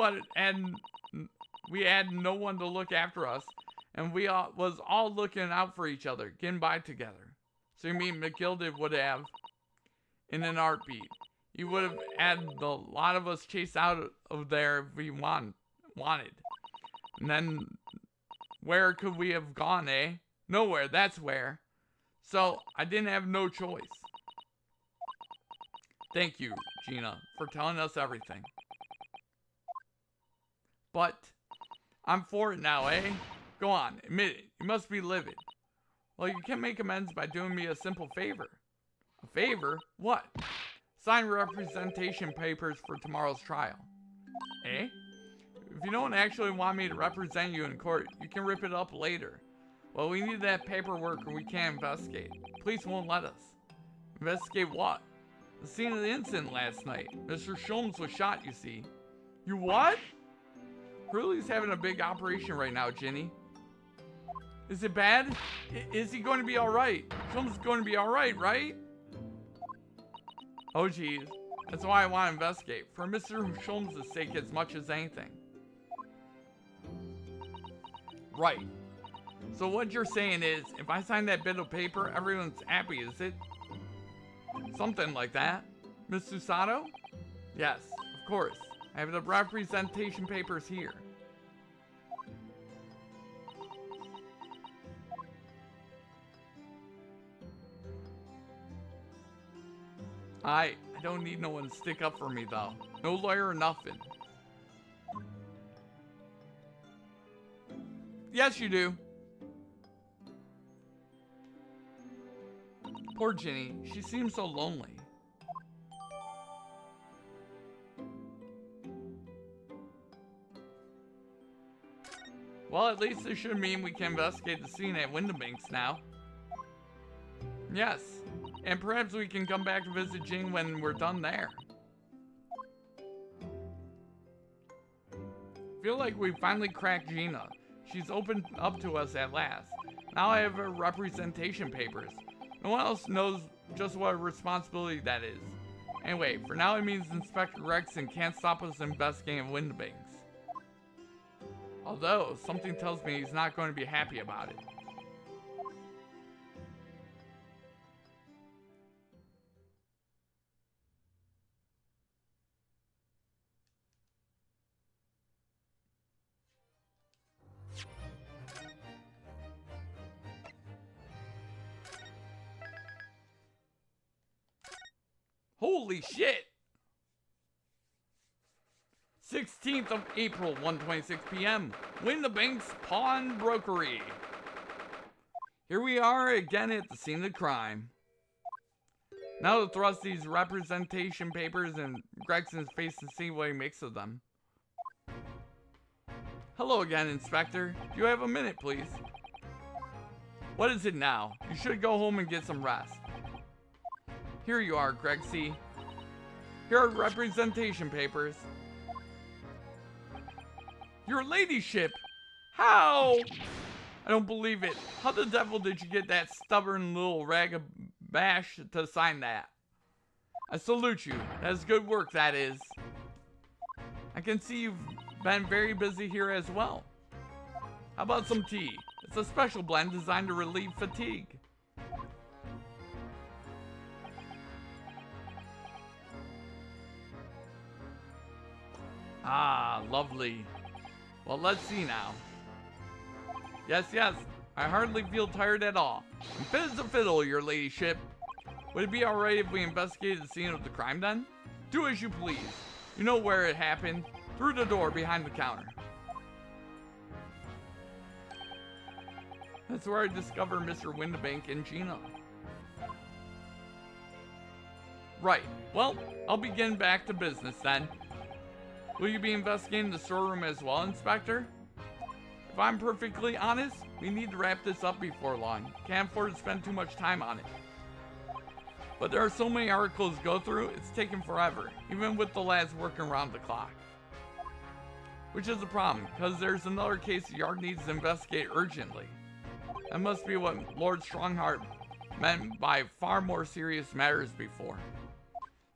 we had no one to look after us, and we was all looking out for each other, getting by together. So you mean McGilda would have, in an heartbeat, he would have had a lot of us chased out of there if we wanted. And then, where could we have gone, eh? Nowhere, that's where. So, I didn't have no choice. Thank you, Gina, for telling us everything. But, I'm for it now, eh? Go on, admit it. You must be livid. Well, you can make amends by doing me a simple favor. A favor? What? Sign representation papers for tomorrow's trial. Eh? If you don't actually want me to represent you in court, you can rip it up later. Well, we need that paperwork or we can't investigate. Police won't let us. Investigate what? The scene of the incident last night. Mr. Sholmes was shot, you see. You what? Hurley's having a big operation right now, Ginny. Is it bad? Is he going to be alright? Sholmes is going to be alright, right? Oh geez. That's why I want to investigate. For Mr. Sholmes' sake as much as anything. Right. So what you're saying is, if I sign that bit of paper, everyone's happy, is it? Something like that. Miss Susato? Yes, of course. I have the representation papers here. I don't need no one to stick up for me, though. No lawyer or nothing. Yes, you do. Poor Ginny. She seems so lonely. Well, at least this should mean we can investigate the scene at Windabanks now. Yes. And perhaps we can come back to visit Jing when we're done there. Feel like we finally cracked Gina. She's opened up to us at last. Now I have her representation papers. No one else knows just what a responsibility that is. Anyway, for now it means Inspector Gregson can't stop us investigating Windabanks. Although, something tells me he's not going to be happy about it. Holy shit! 16th of April, 1:26 p.m. Windabanks Pawnbrokery. Here we are again at the scene of the crime. Now to thrust these representation papers in Gregson's face and see what he makes of them. Hello again, Inspector. Do you have a minute, please? What is it now? You should go home and get some rest. Here you are, Gregsy. Here are representation papers. Your ladyship! How? I don't believe it. How the devil did you get that stubborn little rag of bash to sign that? I salute you. That's good work, that is. I can see you've been very busy here as well. How about some tea? It's a special blend designed to relieve fatigue. Ah, lovely. Well, let's see now. Yes, yes, I hardly feel tired at all. I'm fit as a fiddle, your ladyship. Would it be alright if we investigated the scene of the crime then? Do as you please. You know where it happened. Through the door behind the counter. That's where I discovered Mr. Windabank and Gina. Right, well, I'll be getting back to business then. Will you be investigating the storeroom as well, Inspector? If I'm perfectly honest, we need to wrap this up before long. Can't afford to spend too much time on it. But there are so many articles to go through, it's taking forever, even with the lads working around the clock. Which is a problem, because there's another case the yard needs to investigate urgently. That must be what Lord Strongheart meant by far more serious matters before.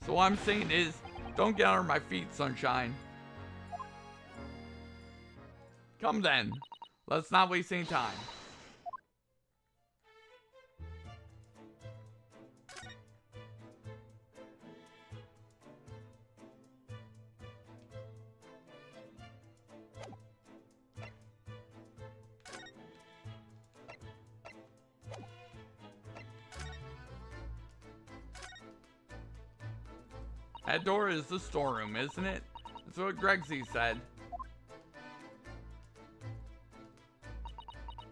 So what I'm saying is, don't get under my feet, sunshine. Come then, let's not waste any time. That door is the storeroom, isn't it? That's what Gregsy said.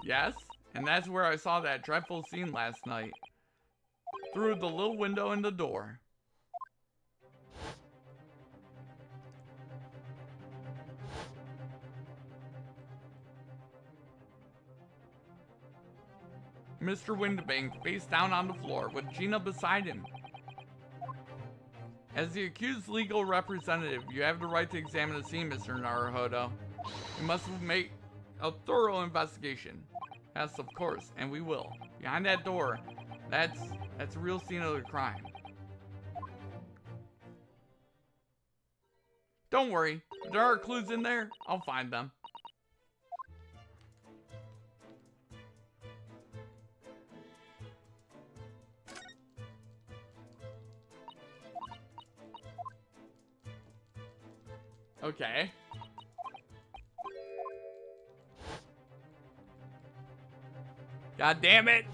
Yes, and that's where I saw that dreadful scene last night. Through the little window in the door. Mr. Windibank face down on the floor with Gina beside him. As the accused's legal representative, you have the right to examine the scene, Mr. Naruhodo. You must make a thorough investigation. Yes, of course, and we will. Behind that door, that's a real scene of the crime. Don't worry, if there are clues in there, I'll find them. Okay. God damn it!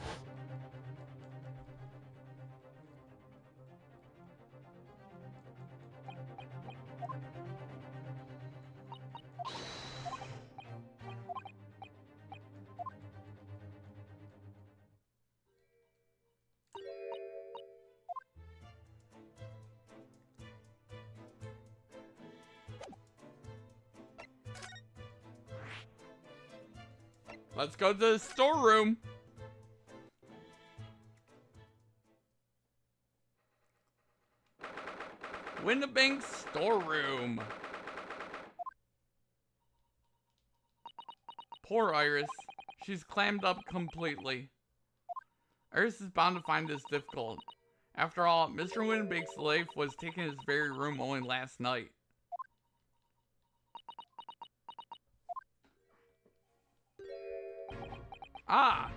Let's go to the storeroom. Windibank's storeroom. Poor Iris. She's clammed up completely. Iris is bound to find this difficult. After all, Mr. Windibank's life was taken in his very room only last night. Ah!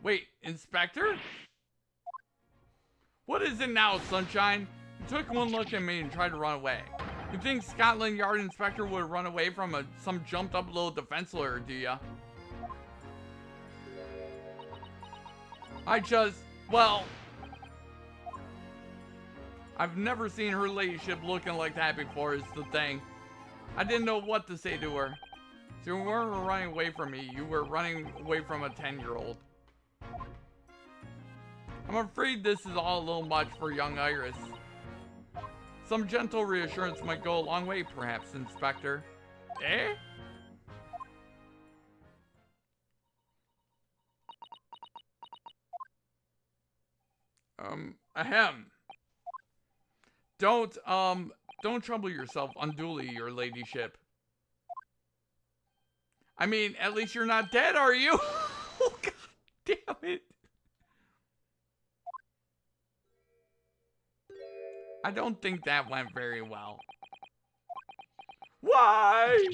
Wait, Inspector? What is it now, Sunshine? You took one look at me and tried to run away. You think Scotland Yard Inspector would run away from some jumped up little defense lawyer, do ya? Well, I've never seen her ladyship looking like that before is the thing. I didn't know what to say to her. So you weren't running away from me, you were running away from a 10-year-old. I'm afraid this is all a little much for young Iris. Some gentle reassurance might go a long way, perhaps, Inspector. Eh? Ahem. Don't trouble yourself unduly, your ladyship. I mean, at least you're not dead, are you? Oh, God damn it. I don't think that went very well. Why?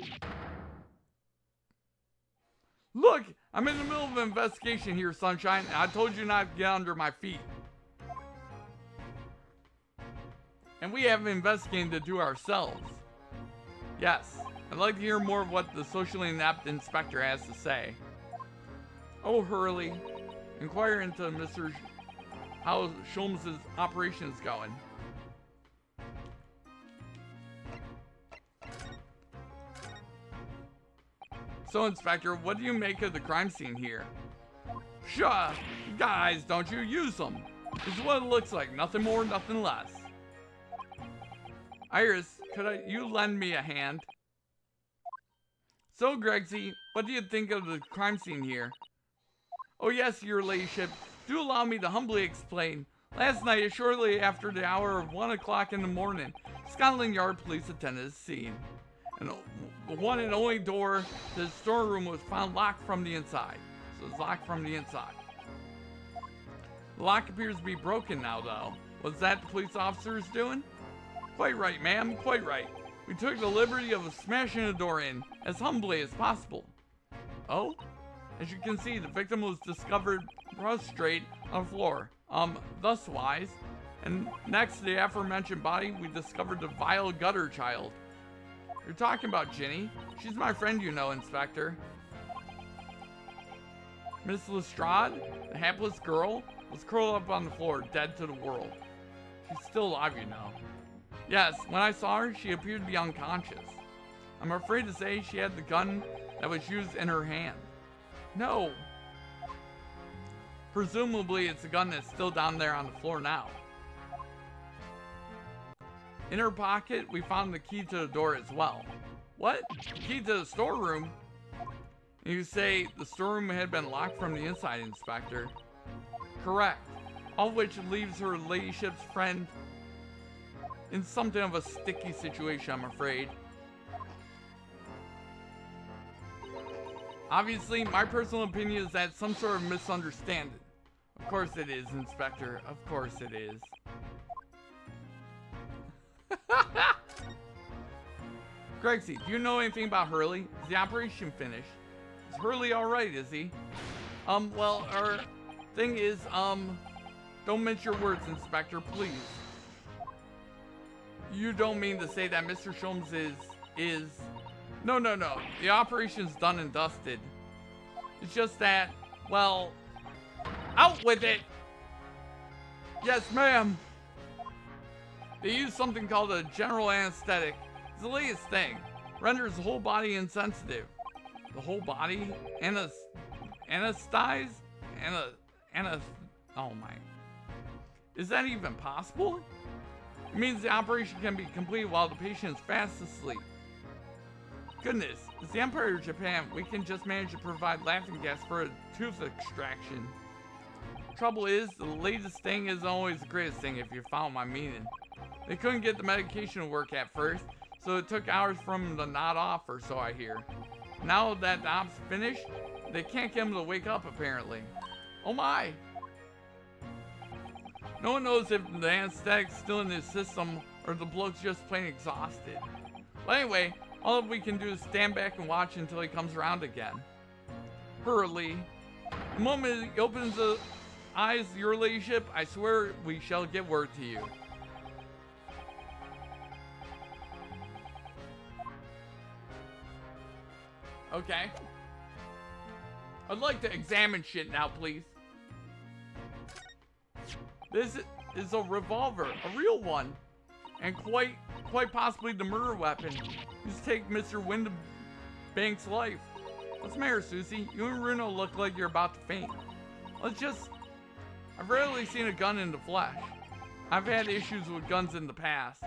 Look, I'm in the middle of an investigation here, Sunshine, and I told you not to get under my feet. And we have investigating to do ourselves. Yes, I'd like to hear more of what the socially inept inspector has to say. Oh, Hurley, inquire into how Sholmes' operation is going. So, Inspector, what do you make of the crime scene here? Sure, you got eyes, don't you? Use them. This is what it looks like, nothing more, nothing less. Iris, you lend me a hand? So, Gregsy, what do you think of the crime scene here? Oh yes, your ladyship, do allow me to humbly explain. Last night, shortly after the hour of 1 o'clock in the morning, Scotland Yard police attended the scene. And the one and only door to the storeroom was found locked from the inside. So it's locked from the inside. The lock appears to be broken now, though. Was that the police officers doing? Quite right, ma'am, quite right. We took the liberty of smashing the door in as humbly as possible. Oh? As you can see, the victim was discovered prostrate on the floor. Thus wise. And next to the aforementioned body, we discovered the vile gutter child. You're talking about Ginny. She's my friend, you know, Inspector. Miss Lestrade, the hapless girl, was curled up on the floor, dead to the world. She's still alive, you know. Yes, when I saw her, she appeared to be unconscious. I'm afraid to say she had the gun that was used in her hand. No. Presumably, it's the gun that's still down there on the floor now. In her pocket, we found the key to the door as well. What? The key to the storeroom? You say the storeroom had been locked from the inside, Inspector. Correct. All of which leaves her ladyship's friend in something of a sticky situation, I'm afraid. Obviously, my personal opinion is that some sort of misunderstanding. Of course it is, Inspector. Of course it is. Gregsy, do you know anything about Hurley? Is the operation finished? Is Hurley alright, is he? Well, our thing is, don't mince your words, Inspector, please. You don't mean to say that Mr. Sholmes is... No. The operation's done and dusted. It's just that, well... Out with it! Yes, ma'am! They use something called a general anesthetic. It's the latest thing. Renders the whole body insensitive. The whole body? Anesthetize? Oh my. Is that even possible? It means the operation can be completed while the patient is fast asleep. Goodness, as the Empire of Japan, we can just manage to provide laughing gas for a tooth extraction. Trouble is, the latest thing isn't always the greatest thing, if you follow my meaning. They couldn't get the medication to work at first, so it took hours for him to nod off, or so I hear. Now that the op's finished, they can't get him to wake up, apparently. Oh my! No one knows if the anesthetic's still in his system, or the bloke's just plain exhausted. But anyway, all we can do is stand back and watch until he comes around again. Hurley. The moment he opens the eyes, your ladyship, I swear we shall get word to you. Okay. I'd like to examine shit now, please. This is a revolver, a real one, and quite possibly the murder weapon used to take Mr. Windabank's life. What's the matter, Susie? You and Runo look like you're about to faint. I've rarely seen a gun in the flesh. I've had issues with guns in the past.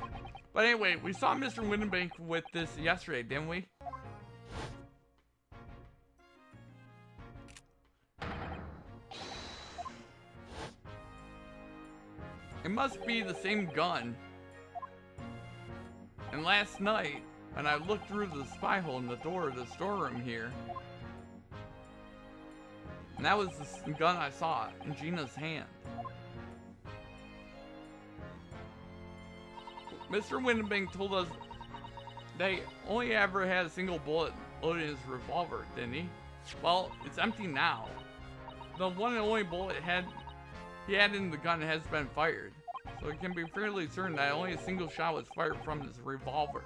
But anyway, we saw Mr. Windabank with this yesterday, didn't we? It must be the same gun. And last night, when I looked through the spy hole in the door of the storeroom here, and that was the gun I saw in Gina's hand. Mr. Windabank told us they only ever had a single bullet loaded in his revolver, didn't he? Well, it's empty now. The one and only bullet he had in the gun has been fired, so it can be fairly certain that only a single shot was fired from his revolver.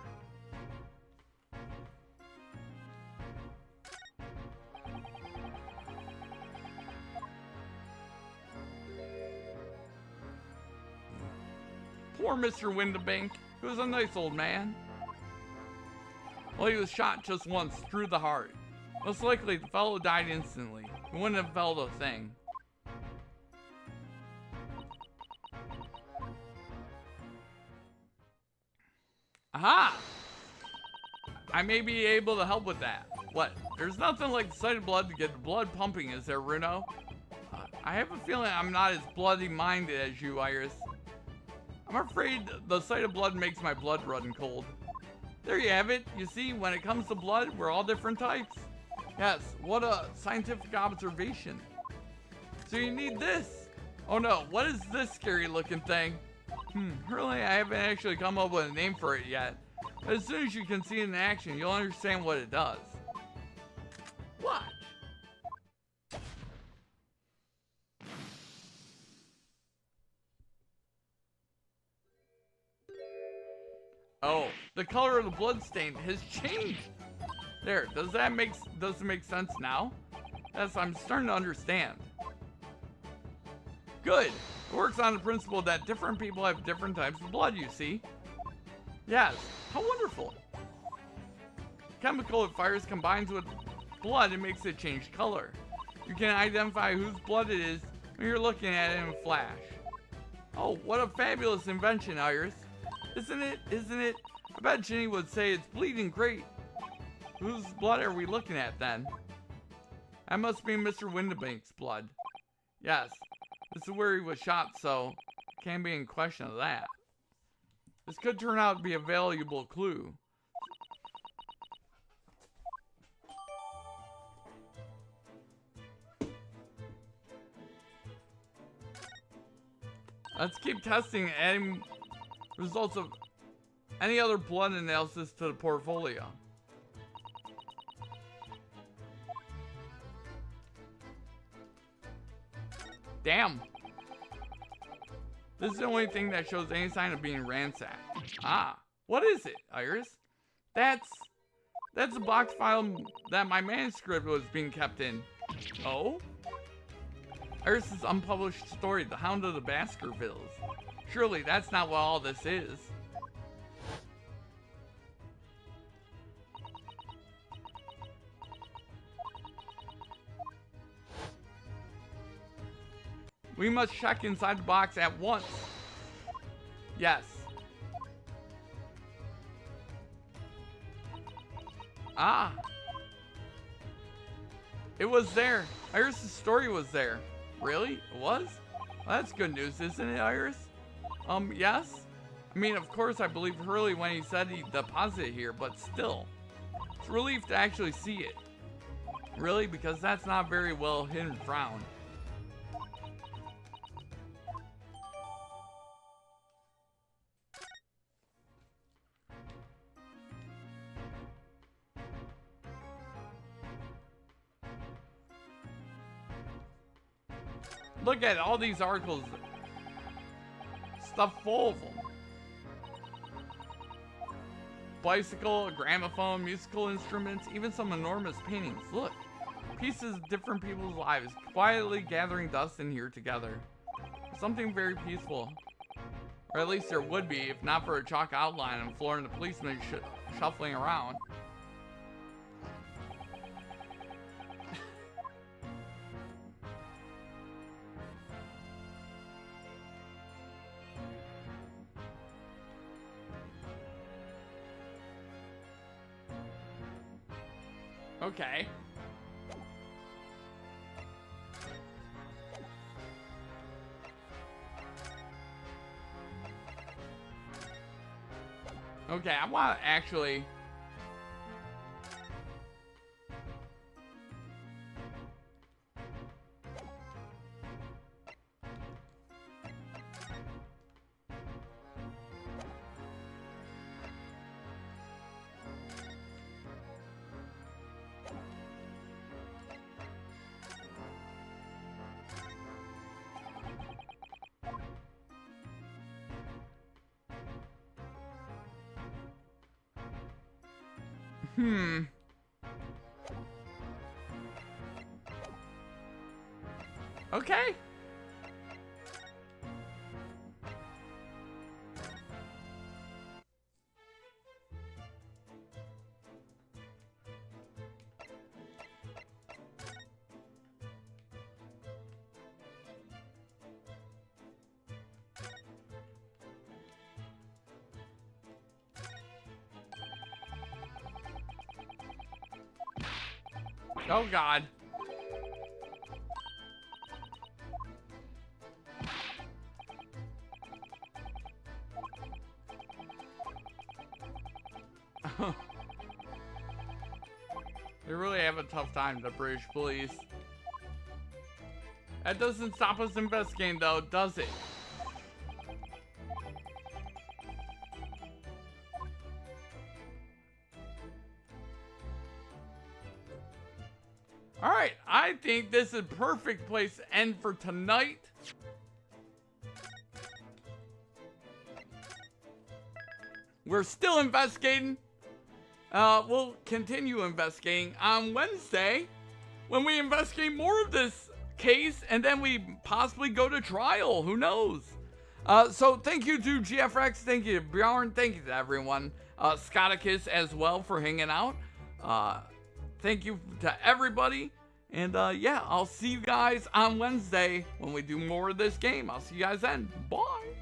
Poor Mr. Windabank. He was a nice old man. Well, he was shot just once through the heart. Most likely, the fellow died instantly. He wouldn't have felt a thing. Aha! I may be able to help with that. What? There's nothing like the sight of blood to get the blood pumping, is there, Runo? I have a feeling I'm not as bloody-minded as you, Iris. I'm afraid the sight of blood makes my blood run cold. There you have it. You see, when it comes to blood, we're all different types. Yes, what a scientific observation. So you need this. Oh no, what is this scary looking thing? Really, I haven't actually come up with a name for it yet. But as soon as you can see it in action, you'll understand what it does. Watch. Oh, the color of the blood stain has changed. There, does it make sense now? Yes, I'm starting to understand. Good. It works on the principle that different people have different types of blood, you see. Yes, how wonderful. Chemical it fires combines with blood and makes it change color. You can identify whose blood it is when you're looking at it in a flash. Oh, what a fabulous invention, Iris. Isn't it? Isn't it? I bet Ginny would say it's bleeding great. Whose blood are we looking at then? That must be Mr. Windibank's blood. Yes, this is where he was shot, so can't be in question of that. This could turn out to be a valuable clue. Let's keep testing and adding results of any other blood analysis to the portfolio. Damn. This is the only thing that shows any sign of being ransacked. Ah, what is it, Iris? That's the box file that my manuscript was being kept in. Oh? Iris's unpublished story, The Hound of the Baskervilles. Surely that's not what all this is. We must check inside the box at once. Yes. Ah. It was there. Iris' story was there. Really? It was? Well, that's good news, isn't it, Iris? Yes? I mean, of course I believed Hurley when he said he deposited here, but still. It's a relief to actually see it. Really? Because that's not a very well hidden frown. Look at all these articles. Stuff full of them. Bicycle, a gramophone, musical instruments, even some enormous paintings. Look, pieces of different people's lives quietly gathering dust in here together. Something very peaceful. Or at least there would be, if not for a chalk outline on the floor and the policeman shuffling around. Okay. Okay, I want to actually... Okay. Oh God. They really have a tough time, the British police. That doesn't stop us investigating, though, does it? Alright, I think this is a perfect place to end for tonight. We're still investigating. We'll continue investigating on Wednesday when we investigate more of this case and then we possibly go to trial. Who knows? So thank you to GFX, thank you to Bjorn, thank you to everyone. Scotticus as well for hanging out. Thank you to everybody. And yeah, I'll see you guys on Wednesday when we do more of this game. I'll see you guys then. Bye.